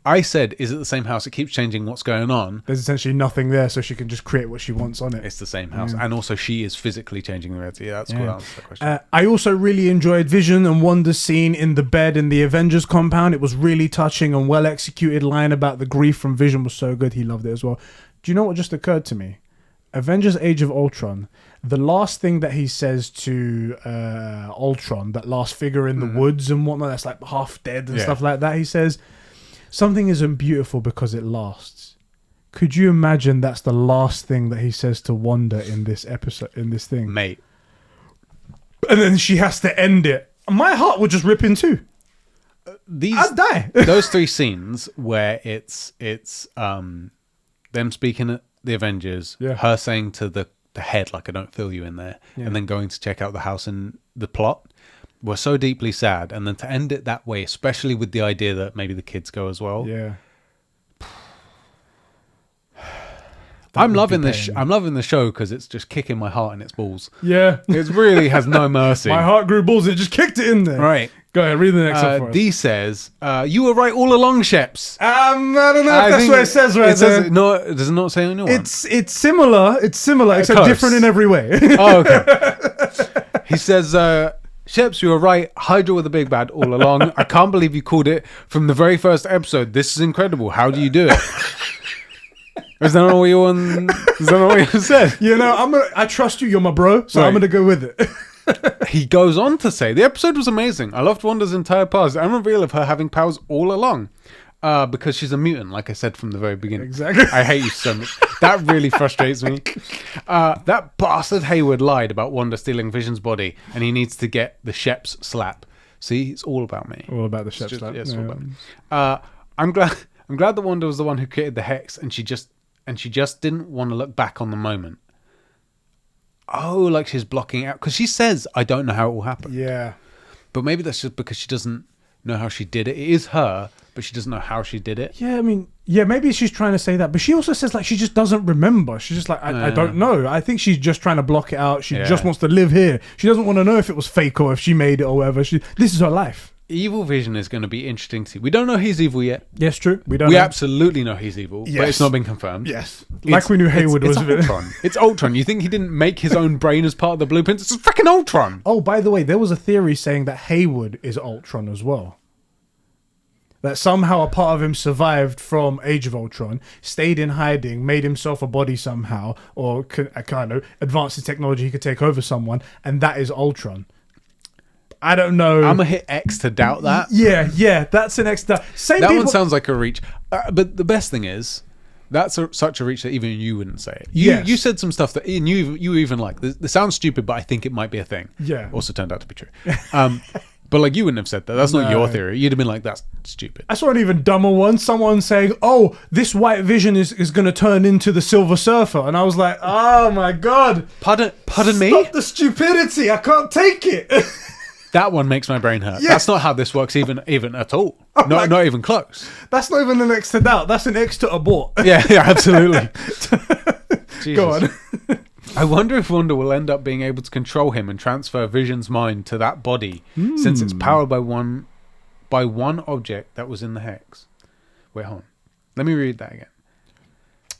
I said, is it the same house? It keeps changing what's going on. There's essentially nothing there, so she can just create what she wants on it. It's the same house. And also she is physically changing the reality. Yeah, that's cool. That answers that question. I also really enjoyed Vision and Wanda's scene in the bed in the Avengers compound. It was really touching and well executed. Line about the grief from Vision was so good. He loved it as well. Do you know what just occurred to me? Avengers Age of Ultron, the last thing that he says to Ultron, that last figure in the woods and whatnot, that's like half dead and stuff like that, he says, something isn't beautiful because it lasts. Could you imagine that's the last thing that he says to Wanda in this episode, in this thing? Mate. And then she has to end it. My heart would just rip in two. I'd die. Those three scenes where it's them speaking at the Avengers, her saying to the head, like, I don't feel you in there, and then going to check out the house and the plot were so deeply sad. And then to end it that way, especially with the idea that maybe the kids go as well. Yeah. I'm loving this. I'm loving the show because it's just kicking my heart in its balls. Yeah. It really has no mercy. My heart grew balls. It just kicked it in there. Right. Go ahead, read the next one for us. D says, you were right all along, Sheps. I don't know if that's what it says right there. No, does it not say on your one? It's similar. It's similar, except close. different in every way. Oh, okay. He says, Sheps, you were right. Hydra were the big bad all along. I can't believe you called it from the very first episode. This is incredible. How do you do it? Is that not what you want? Is that not what you said? You know, I trust you. You're my bro, so I'm gonna go with it. He goes on to say, the episode was amazing. I loved Wanda's entire past and reveal of her having powers all along. Because she's a mutant, like I said from the very beginning. Exactly. I hate you so much. That really frustrates me. That bastard Hayward lied about Wanda stealing Vision's body, and he needs to get the Sheps slap. See, it's all about me. All about the Sheps slap. It's all about me. I'm glad that Wanda was the one who created the hex, and she just and she just didn't want to look back on the moment. Oh, like she's blocking out. Because she says, I don't know how it will happen. Yeah. But maybe that's just because she doesn't know how she did it. It is her, but she doesn't know how she did it. Yeah, I mean, yeah, maybe she's trying to say that, but she also says like she just doesn't remember. She's just like, I don't know. I think she's just trying to block it out. She just wants to live here. She doesn't want to know if it was fake or if she made it or whatever. This is her life. Evil Vision is going to be interesting to see. We don't know he's evil yet. Yes, true. We absolutely know he's evil, yes. but it's not been confirmed. Yes. Like we knew Hayward was it's Ultron. It's Ultron. You think he didn't make his own brain as part of the blueprint? It's freaking Ultron. Oh, by the way, there was a theory saying that Hayward is Ultron as well. That somehow a part of him survived from Age of Ultron, stayed in hiding, made himself a body somehow, or kind of advanced his technology, he could take over someone, and that is Ultron. I don't know. I'm going to hit X to doubt that. Yeah, that's an X. That one sounds like a reach. But the best thing is, that's such a reach that even you wouldn't say it. You said some stuff that you even like. This sounds stupid, but I think it might be a thing. Yeah. Also turned out to be true. But like you wouldn't have said that. That's not your theory. You'd have been like, that's stupid. I saw an even dumber one. Someone saying, oh, this white vision is going to turn into the Silver Surfer. And I was like, oh my God. Pardon me? Stop the stupidity. I can't take it. That one makes my brain hurt. Yeah. That's not how this works even at all. Not even close. That's not even an X to doubt. That's an X to abort. Yeah, absolutely. Go on. I wonder if Wanda will end up being able to control him and transfer Vision's mind to that body, since it's powered by one object that was in the hex. Wait, hold on. Let me read that again.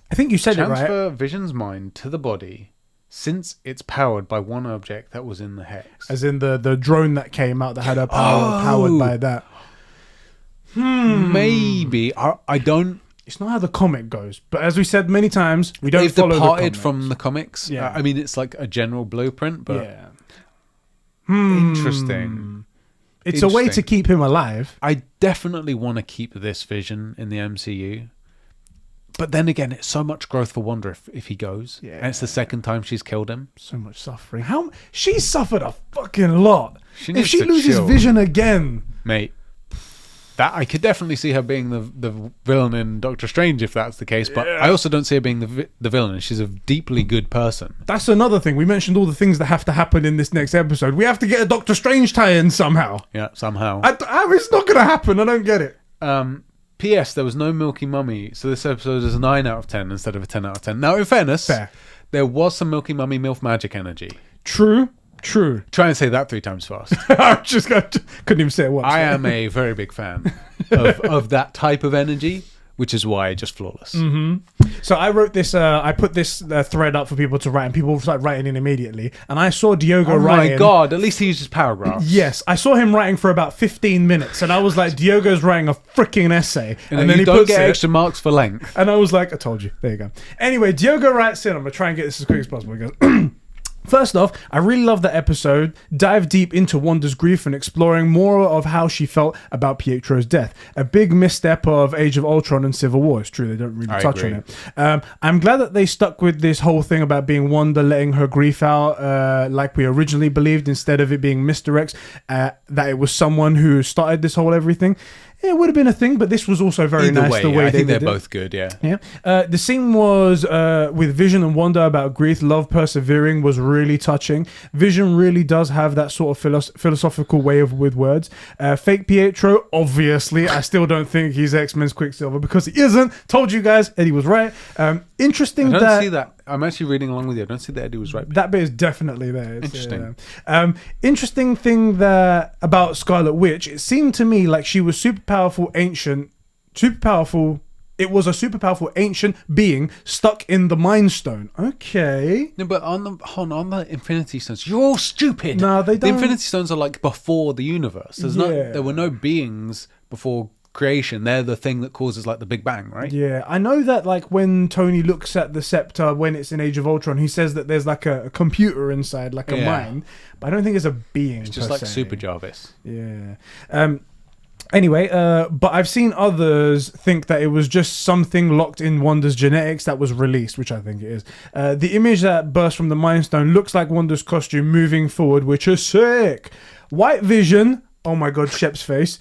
I think you said it right. Transfer Vision's mind to the body, since it's powered by one object that was in the hex. As in the drone that came out that had her powered by that. Maybe. I don't... It's not how the comic goes, but as we said many times, we don't follow the comics. They've departed from the comics. Yeah. I mean, it's like a general blueprint, but yeah. Interesting. It's a way to keep him alive. I definitely want to keep this Vision in the MCU. But then again, it's so much growth for Wanda if he goes. Yeah. And it's the second time she's killed him. So much suffering. She's suffered a fucking lot. If she loses chill. Vision again. Mate. That I could definitely see her being the villain in Doctor Strange if that's the case, but I also don't see her being the villain. She's a deeply good person. That's another thing. We mentioned all the things that have to happen in this next episode. We have to get a Doctor Strange tie-in somehow. Yeah, somehow. It's not going to happen. I don't get it. P.S. There was no Milky Mummy, so this episode is a 9 out of 10 instead of a 10 out of 10. Now, in fairness, there was some Milky Mummy MILF magic energy. True. Try and say that 3 times fast. I couldn't even say it once. I am a very big fan of that type of energy, which is why it's just flawless. Mm-hmm. So I wrote this. I put this thread up for people to write, and people started writing in immediately. And I saw Diogo writing. Oh my God! At least he uses paragraphs. Yes, I saw him writing for about 15 minutes, and I was like, Diogo's writing a freaking essay, and then he don't get extra marks for length. And I was like, I told you. There you go. Anyway, Diogo writes in. I'm gonna try and get this as quick as possible. He goes. First off, I really love that episode. Dive deep into Wanda's grief and exploring more of how she felt about Pietro's death. A big misstep of Age of Ultron and Civil War. It's true, they don't really touch on it. I'm glad that they stuck with this whole thing about being Wanda letting her grief out like we originally believed, instead of it being Mr. X, that it was someone who started this whole everything. It would have been a thing, but this was also very nice the way I they think they're did both good, yeah. The scene was with Vision and Wanda about grief, love persevering was really touching. Vision really does have that sort of philosophical way with words. Fake Pietro, obviously, I still don't think he's X-Men's Quicksilver because he isn't. Told you guys, Eddie was right. Interesting I don't see that. I'm actually reading along with you. I don't see that Eddie was right. That bit is definitely there. Interesting. Interesting thing that about Scarlet Witch, it seemed to me like she was super powerful, it was a super powerful ancient being stuck in the Mind Stone. Okay. No, but on the Infinity Stones, you're all stupid. No, they don't. The Infinity Stones are like before the universe. There were no beings before creation. They're the thing that causes like the Big Bang, right? Yeah, I know that like when Tony looks at the scepter when it's in Age of Ultron, he says that there's like a computer inside, like a mind, but I don't think it's a being. It's just like Super Jarvis. Yeah. Anyway, but I've seen others think that it was just something locked in Wanda's genetics that was released, which I think it is. The image that burst from the Mind Stone looks like Wanda's costume moving forward, which is sick. White Vision, Oh my god, Sheps' face.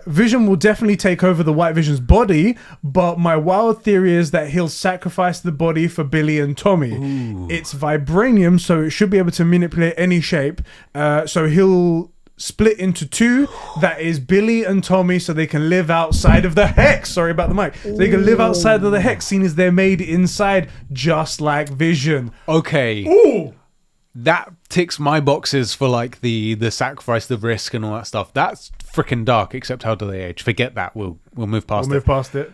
Vision will definitely take over the White Vision's body, but my wild theory is that he'll sacrifice the body for Billy and Tommy. Ooh. It's vibranium, so it should be able to manipulate any shape. So he'll split into two. That is Billy and Tommy, so they can live outside of the hex. Sorry about the mic. So they can live outside of the hex, seeing as they're made inside, just like Vision. Okay. Ooh! That ticks my boxes for like the sacrifice, the risk, and all that stuff. That's freaking dark. Except how do they age? Forget that. We'll move past We'll move past it.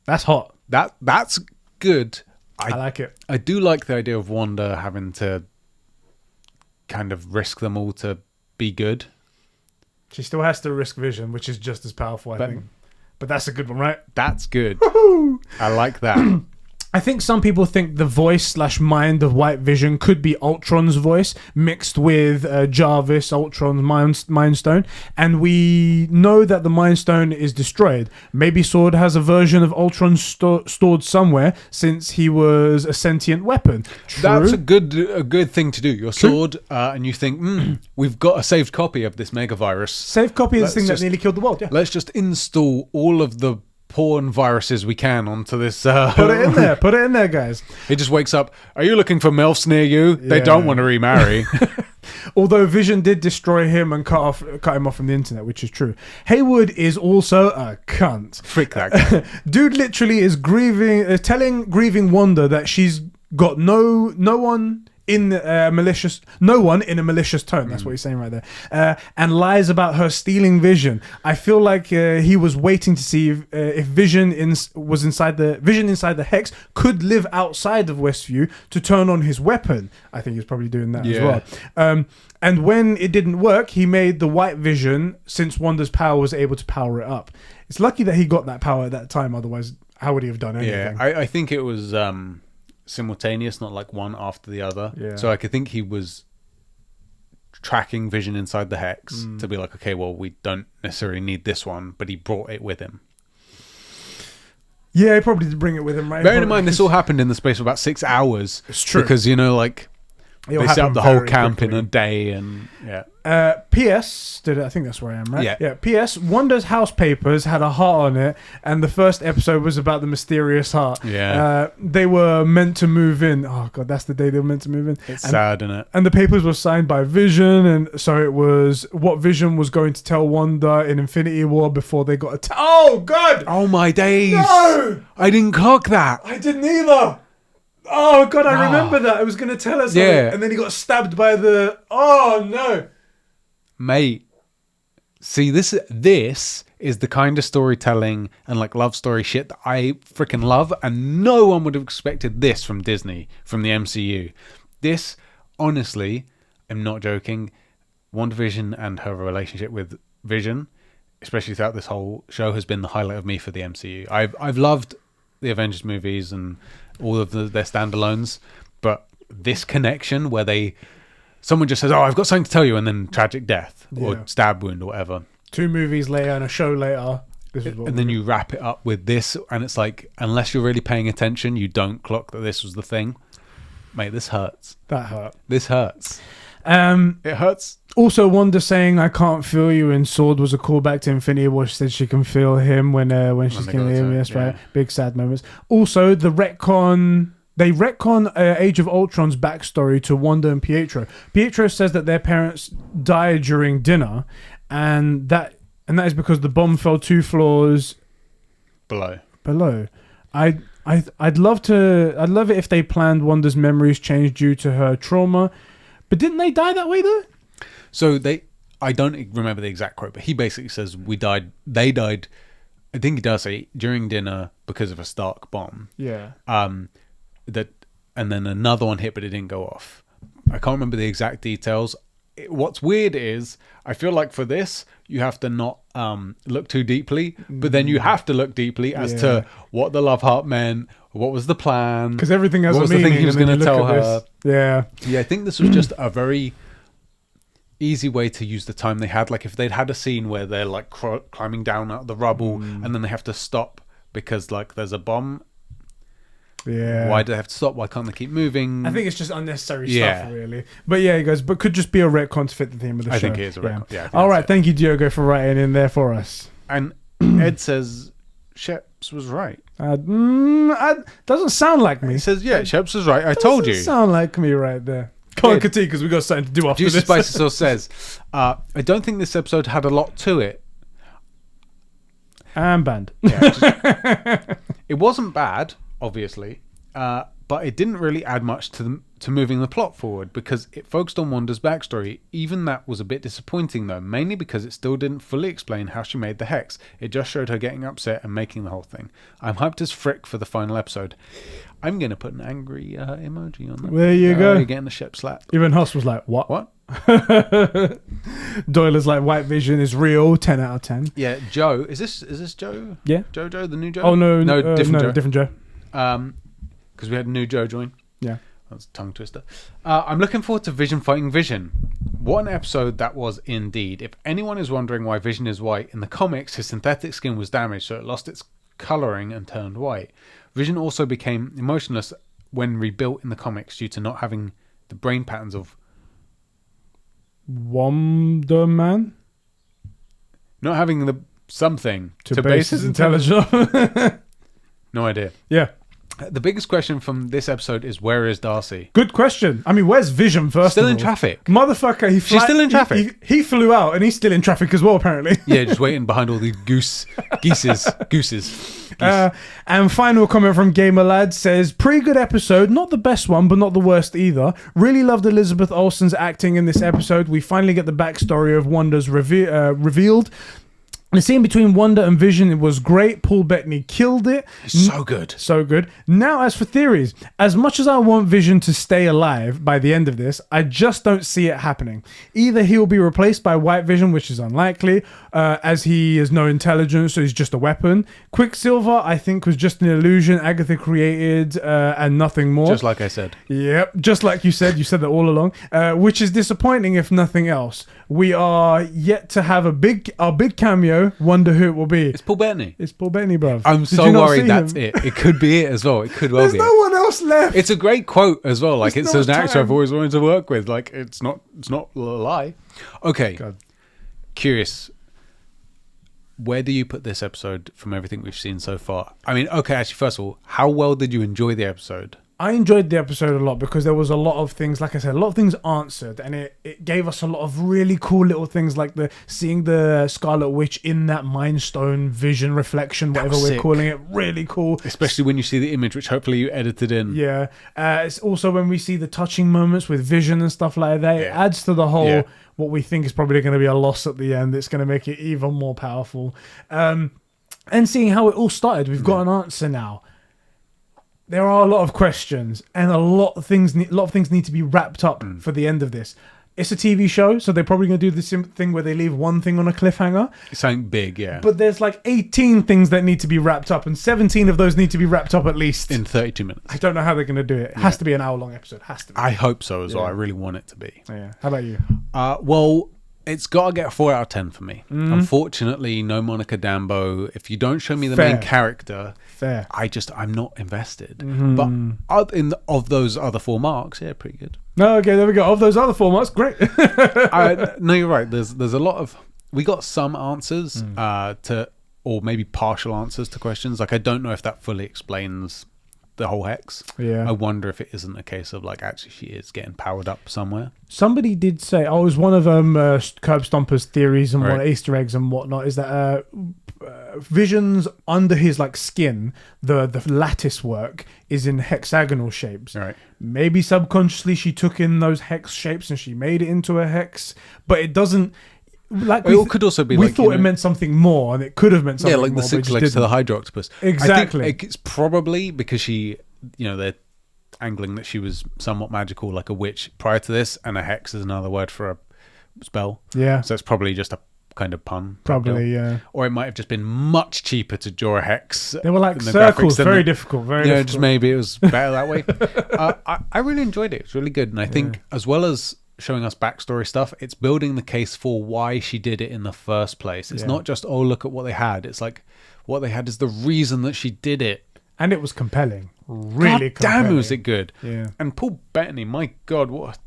That's hot. That's good. I like it. I do like the idea of Wanda having to kind of risk them all to be good. She still has to risk Vision, which is just as powerful, I think. But that's a good one, right? That's good. I like that. I think some people think the voice/mind of White Vision could be Ultron's voice mixed with Jarvis, Ultron's Mind Stone, and we know that the Mind Stone is destroyed. Maybe Sword has a version of Ultron stored somewhere, since he was a sentient weapon. True. That's a good thing to do. Your Sword, and you think, we've got a saved copy of this megavirus. Safe copy of the thing that nearly killed the world. Yeah. Let's just install all of the porn viruses we can onto this. Put it in there. Put it in there, guys. He just wakes up. Are you looking for MILFs near you? They don't want to remarry. Although Vision did destroy him and cut him off from the internet, which is true. Hayward is also a cunt. Frick that guy. Dude literally is telling grieving Wanda that she's got no one in a malicious tone. That's what he's saying right there. And lies about her stealing Vision. I feel like he was waiting to see if Vision inside the hex could live outside of Westview to turn on his weapon. I think he's probably doing that as well. And when it didn't work, he made the White Vision, since Wanda's power was able to power it up. It's lucky that he got that power at that time. Otherwise, how would he have done anything? Yeah, I think it was simultaneous, not like one after the other. Yeah. So I could think he was tracking Vision inside the hex to be like, okay, well, we don't necessarily need this one, but he brought it with him. Yeah, he probably did bring it with him, right? Bearing in mind, this all happened in the space of about 6 hours. It's true. Because, like, they set up the whole camp in a day, and P.S. I think that's where I am, right? Yeah. P.S. Wanda's house papers had a heart on it, and the first episode was about the mysterious heart. Yeah. They were meant to move in. Oh god, that's the day they were meant to move in. It's sad, isn't it? And the papers were signed by Vision, and so it was what Vision was going to tell Wanda in Infinity War before they got attacked. Oh god! Oh my days! No! I didn't clock that. I didn't either. Oh god, I remember that. I was going to tell us something, and then he got stabbed by the. Oh no! Mate, see, this is the kind of storytelling and like love story shit that I freaking love, and no one would have expected this from Disney, from the MCU. This, honestly, I'm not joking, WandaVision and her relationship with Vision, especially throughout this whole show, has been the highlight of me for the MCU. I've loved the Avengers movies and all of their standalones, but this connection where someone just says, oh, I've got something to tell you, and then tragic death or stab wound or whatever. 2 movies later and a show later. And then you wrap it up with this, and it's like, unless you're really paying attention, you don't clock that this was the thing. Mate, this hurts. That hurt. This hurts. It hurts. Also, Wanda saying "I can't feel you" in Sword was a callback to Infinity War. She said she can feel him when she's going to hear him. Yes, right. Big sad moments. Also, the retcon. They retcon Age of Ultron's backstory to Wanda and Pietro. Pietro says that their parents died during dinner, and that is because the bomb fell 2 floors below. I'd love it if they planned Wanda's memories changed due to her trauma, but didn't they die that way though? So I don't remember the exact quote, but he basically says they died. I think he does say during dinner because of a Stark bomb. Yeah. And then another one hit, but it didn't go off. I can't remember the exact details. What's weird is I feel like for this you have to not look too deeply, but then you have to look deeply as to what the love heart meant, what was the plan, because everything has what a was meaning. The thing he was going to tell her. Yeah. I think this was just a very easy way to use the time they had. Like if they'd had a scene where they're like climbing down out of the rubble and then they have to stop because like there's a bomb. Yeah. Why do they have to stop? Why can't they keep moving? I think it's just unnecessary Yeah. stuff, really. But yeah, he goes, but could just be a retcon to fit the theme of the show. I think it is a retcon. Yeah, I think All right, that's it. thank you, Diogo, for writing in there for us. And Ed says Sheps was right. Doesn't sound like me. He says, yeah, Sheps was right. I told you. Doesn't sound like me right there. Can't critique because we got something to do after Juicy this. Spicy Sauce says, I don't think this episode had a lot to it. And banned. Yeah, it wasn't bad, obviously, but it didn't really add much to moving the plot forward because it focused on Wanda's backstory. Even that was a bit disappointing, though, mainly because it still didn't fully explain how she made the hex. It just showed her getting upset and making the whole thing. I'm hyped as frick for the final episode. I'm going to put an angry emoji on that. There you go. You're getting the Shep slap. Even Huss was like, what? What? Doyle is like, White Vision is real, 10 out of 10. Yeah, Joe. Is this Joe? Yeah. Joe, the new Joe? Oh, no, different Joe. different Joe. Because we had a new Joe join. Yeah. That's a tongue twister. I'm looking forward to Vision fighting Vision. What an episode that was indeed. If anyone is wondering why Vision is white, in the comics his synthetic skin was damaged, so it lost its colouring and turned white. Vision also became emotionless when rebuilt in the comics due to not having the brain patterns of Wanda Man? not having the something To base his intelligence. No idea. Yeah. The biggest question from this episode is, where is Darcy? Good question. I mean, where's Vision first? Still of in all? traffic. Motherfucker, She's still in traffic. He flew out and he's still in traffic as well, apparently. Yeah, just waiting behind all these gooses. And final comment from Gamer Lad says, pretty good episode, not the best one, but not the worst either. Really loved Elizabeth Olsen's acting in this episode. We finally get the backstory of Wanda's revealed. The scene between Wanda and Vision, it was great. Paul Bettany killed it. So good. So good. Now, as for theories, as much as I want Vision to stay alive by the end of this, I just don't see it happening. Either he'll be replaced by White Vision, which is unlikely, as he has no intelligence, so he's just a weapon. Quicksilver, I think, was just an illusion Agatha created and nothing more. Just like I said. Yep, just like you said that all along, which is disappointing if nothing else. We are yet to have our big cameo. Wonder who it will be. It's Paul Bettany. It's Paul Bettany, bruv. I'm Did so you not worried see that's him? it. It could be it as well. It could well There's be. no one else left. It's a great quote as well. Like, There's it's no an actor time. I've always wanted to work with. Like, it's not a lie. Okay. God. Curious. Where do you put this episode from everything we've seen so far? I mean, okay, actually, first of all, how well did you enjoy the episode? I enjoyed the episode a lot because there was a lot of things, like I said, a lot of things answered, and it gave us a lot of really cool little things, like seeing the Scarlet Witch in that Mind Stone vision reflection, whatever we're sick. calling it, really cool. Especially when you see the image, which hopefully you edited in. Yeah, it's also when we see the touching moments with Vision and stuff like that. It adds to the whole what we think is probably going to be a loss at the end. It's going to make it even more powerful. And seeing how it all started, we've got an answer now. There are a lot of questions, and a lot of things need to be wrapped up for the end of this. It's a TV show, so they're probably going to do this thing where they leave one thing on a cliffhanger. Something big, yeah. But there's like 18 things that need to be wrapped up, and 17 of those need to be wrapped up at least. In 32 minutes. I don't know how they're going to do it. It has to be an hour-long episode. Has to be. I hope so as well. I really want it to be. Yeah. How about you? Well, it's got to get a 4 out of 10 for me. Unfortunately, no Monica Dambo. If you don't show me the main character, Fair. I'm not invested. But of those other 4 marks, yeah, pretty good. No, okay, there we go. Of those other formats, great. No, you're right. There's a lot of, we got some answers to, or maybe partial answers to questions. Like, I don't know if that fully explains the whole hex. Yeah. I wonder if it isn't a case of like actually she is getting powered up somewhere. Somebody did say, it was one of Curb Stompers' theories and what Easter eggs and whatnot, is that Vision's under his like skin, the lattice work is in hexagonal shapes. Right. Maybe subconsciously she took in those hex shapes and she made it into a hex, but it doesn't. Like It could also be we like, thought it meant something more, and it could have meant something more. Yeah, like the 6 legs to the Hydra Octopus. Exactly. I think it's probably because she, they're angling that she was somewhat magical, like a witch prior to this, and a hex is another word for a spell. Yeah. So it's probably just a kind of pun. Probably, yeah. Or it might have just been much cheaper to draw a hex. They were like in the circles, graphics very difficult, very difficult. Just maybe it was better that way. I really enjoyed it. It was really good. And I think as well as showing us backstory stuff, it's building the case for why she did it in the first place. It's not just, oh, look at what they had. It's like what they had is the reason that she did it. And it was compelling. Really God damn, compelling. was it good. Yeah. And Paul Bettany, my God, what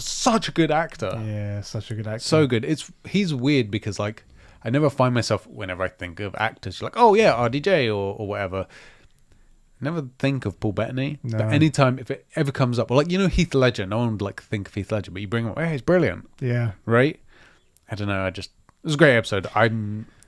such a good actor. Yeah, such a good actor. So good. He's weird because like I never find myself whenever I think of actors like, oh yeah, RDJ or whatever. Never think of Paul Bettany. No. But anytime if it ever comes up, or like Heath Ledger, no one would like think of Heath Ledger, but you bring him up, hey, he's brilliant. Yeah. Right? I don't know, it was a great episode.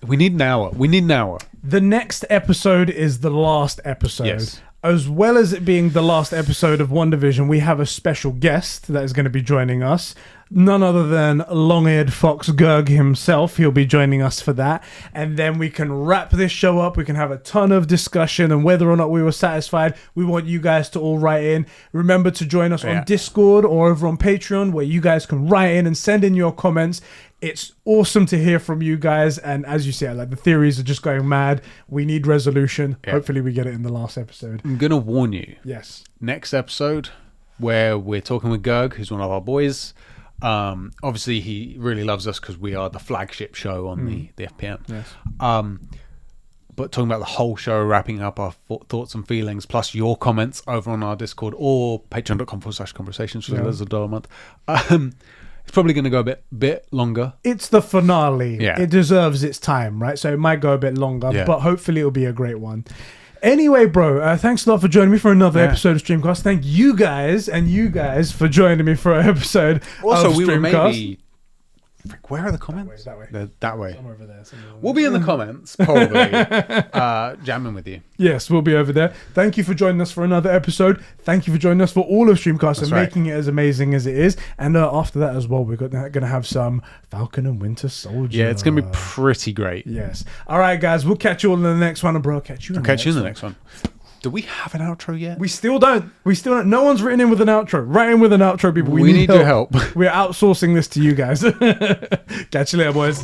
We need an hour. The next episode is the last episode. Yes. As well as it being the last episode of WandaVision, we have a special guest that is going to be joining us. None other than long-eared fox Gerg himself. He'll be joining us for that. And then we can wrap this show up. We can have a ton of discussion, and whether or not we were satisfied, we want you guys to all write in. Remember to join us on Discord or over on Patreon, where you guys can write in and send in your comments. It's awesome to hear from you guys, and as you said, like the theories are just going mad. We need resolution. Yeah. Hopefully we get it in the last episode. I'm gonna warn you. Yes. Next episode, where we're talking with Gerg, who's one of our boys. Obviously he really loves us because we are the flagship show on the FPM. Yes. But talking about the whole show, wrapping up our thoughts and feelings, plus your comments over on our Discord or patreon.com/conversations for $1 a month. It's probably going to go a bit longer. It's the finale. Yeah. It deserves its time, right? So it might go a bit longer, Yeah. but hopefully it'll be a great one. Anyway, bro, thanks a lot for joining me for another episode of Streamcast. Thank you guys for joining me for an episode Also, of we were Streamcast. maybe... Where are the comments? That way. They're that way. Somewhere over there. We'll be in the comments, probably, jamming with you. Yes, we'll be over there. Thank you for joining us for another episode. Thank you for joining us for all of Streamcast and making it as amazing as it is. And after that as well, we're going to have some Falcon and Winter Soldier. Yeah, it's going to be pretty great. Yes. All right, guys, we'll catch you all in the next one. And bro, I'll catch you in the next one. Do we have an outro yet? We still don't. No one's written in with an outro. Write in with an outro, people. We need your help. We're outsourcing this to you guys. Catch you later, boys.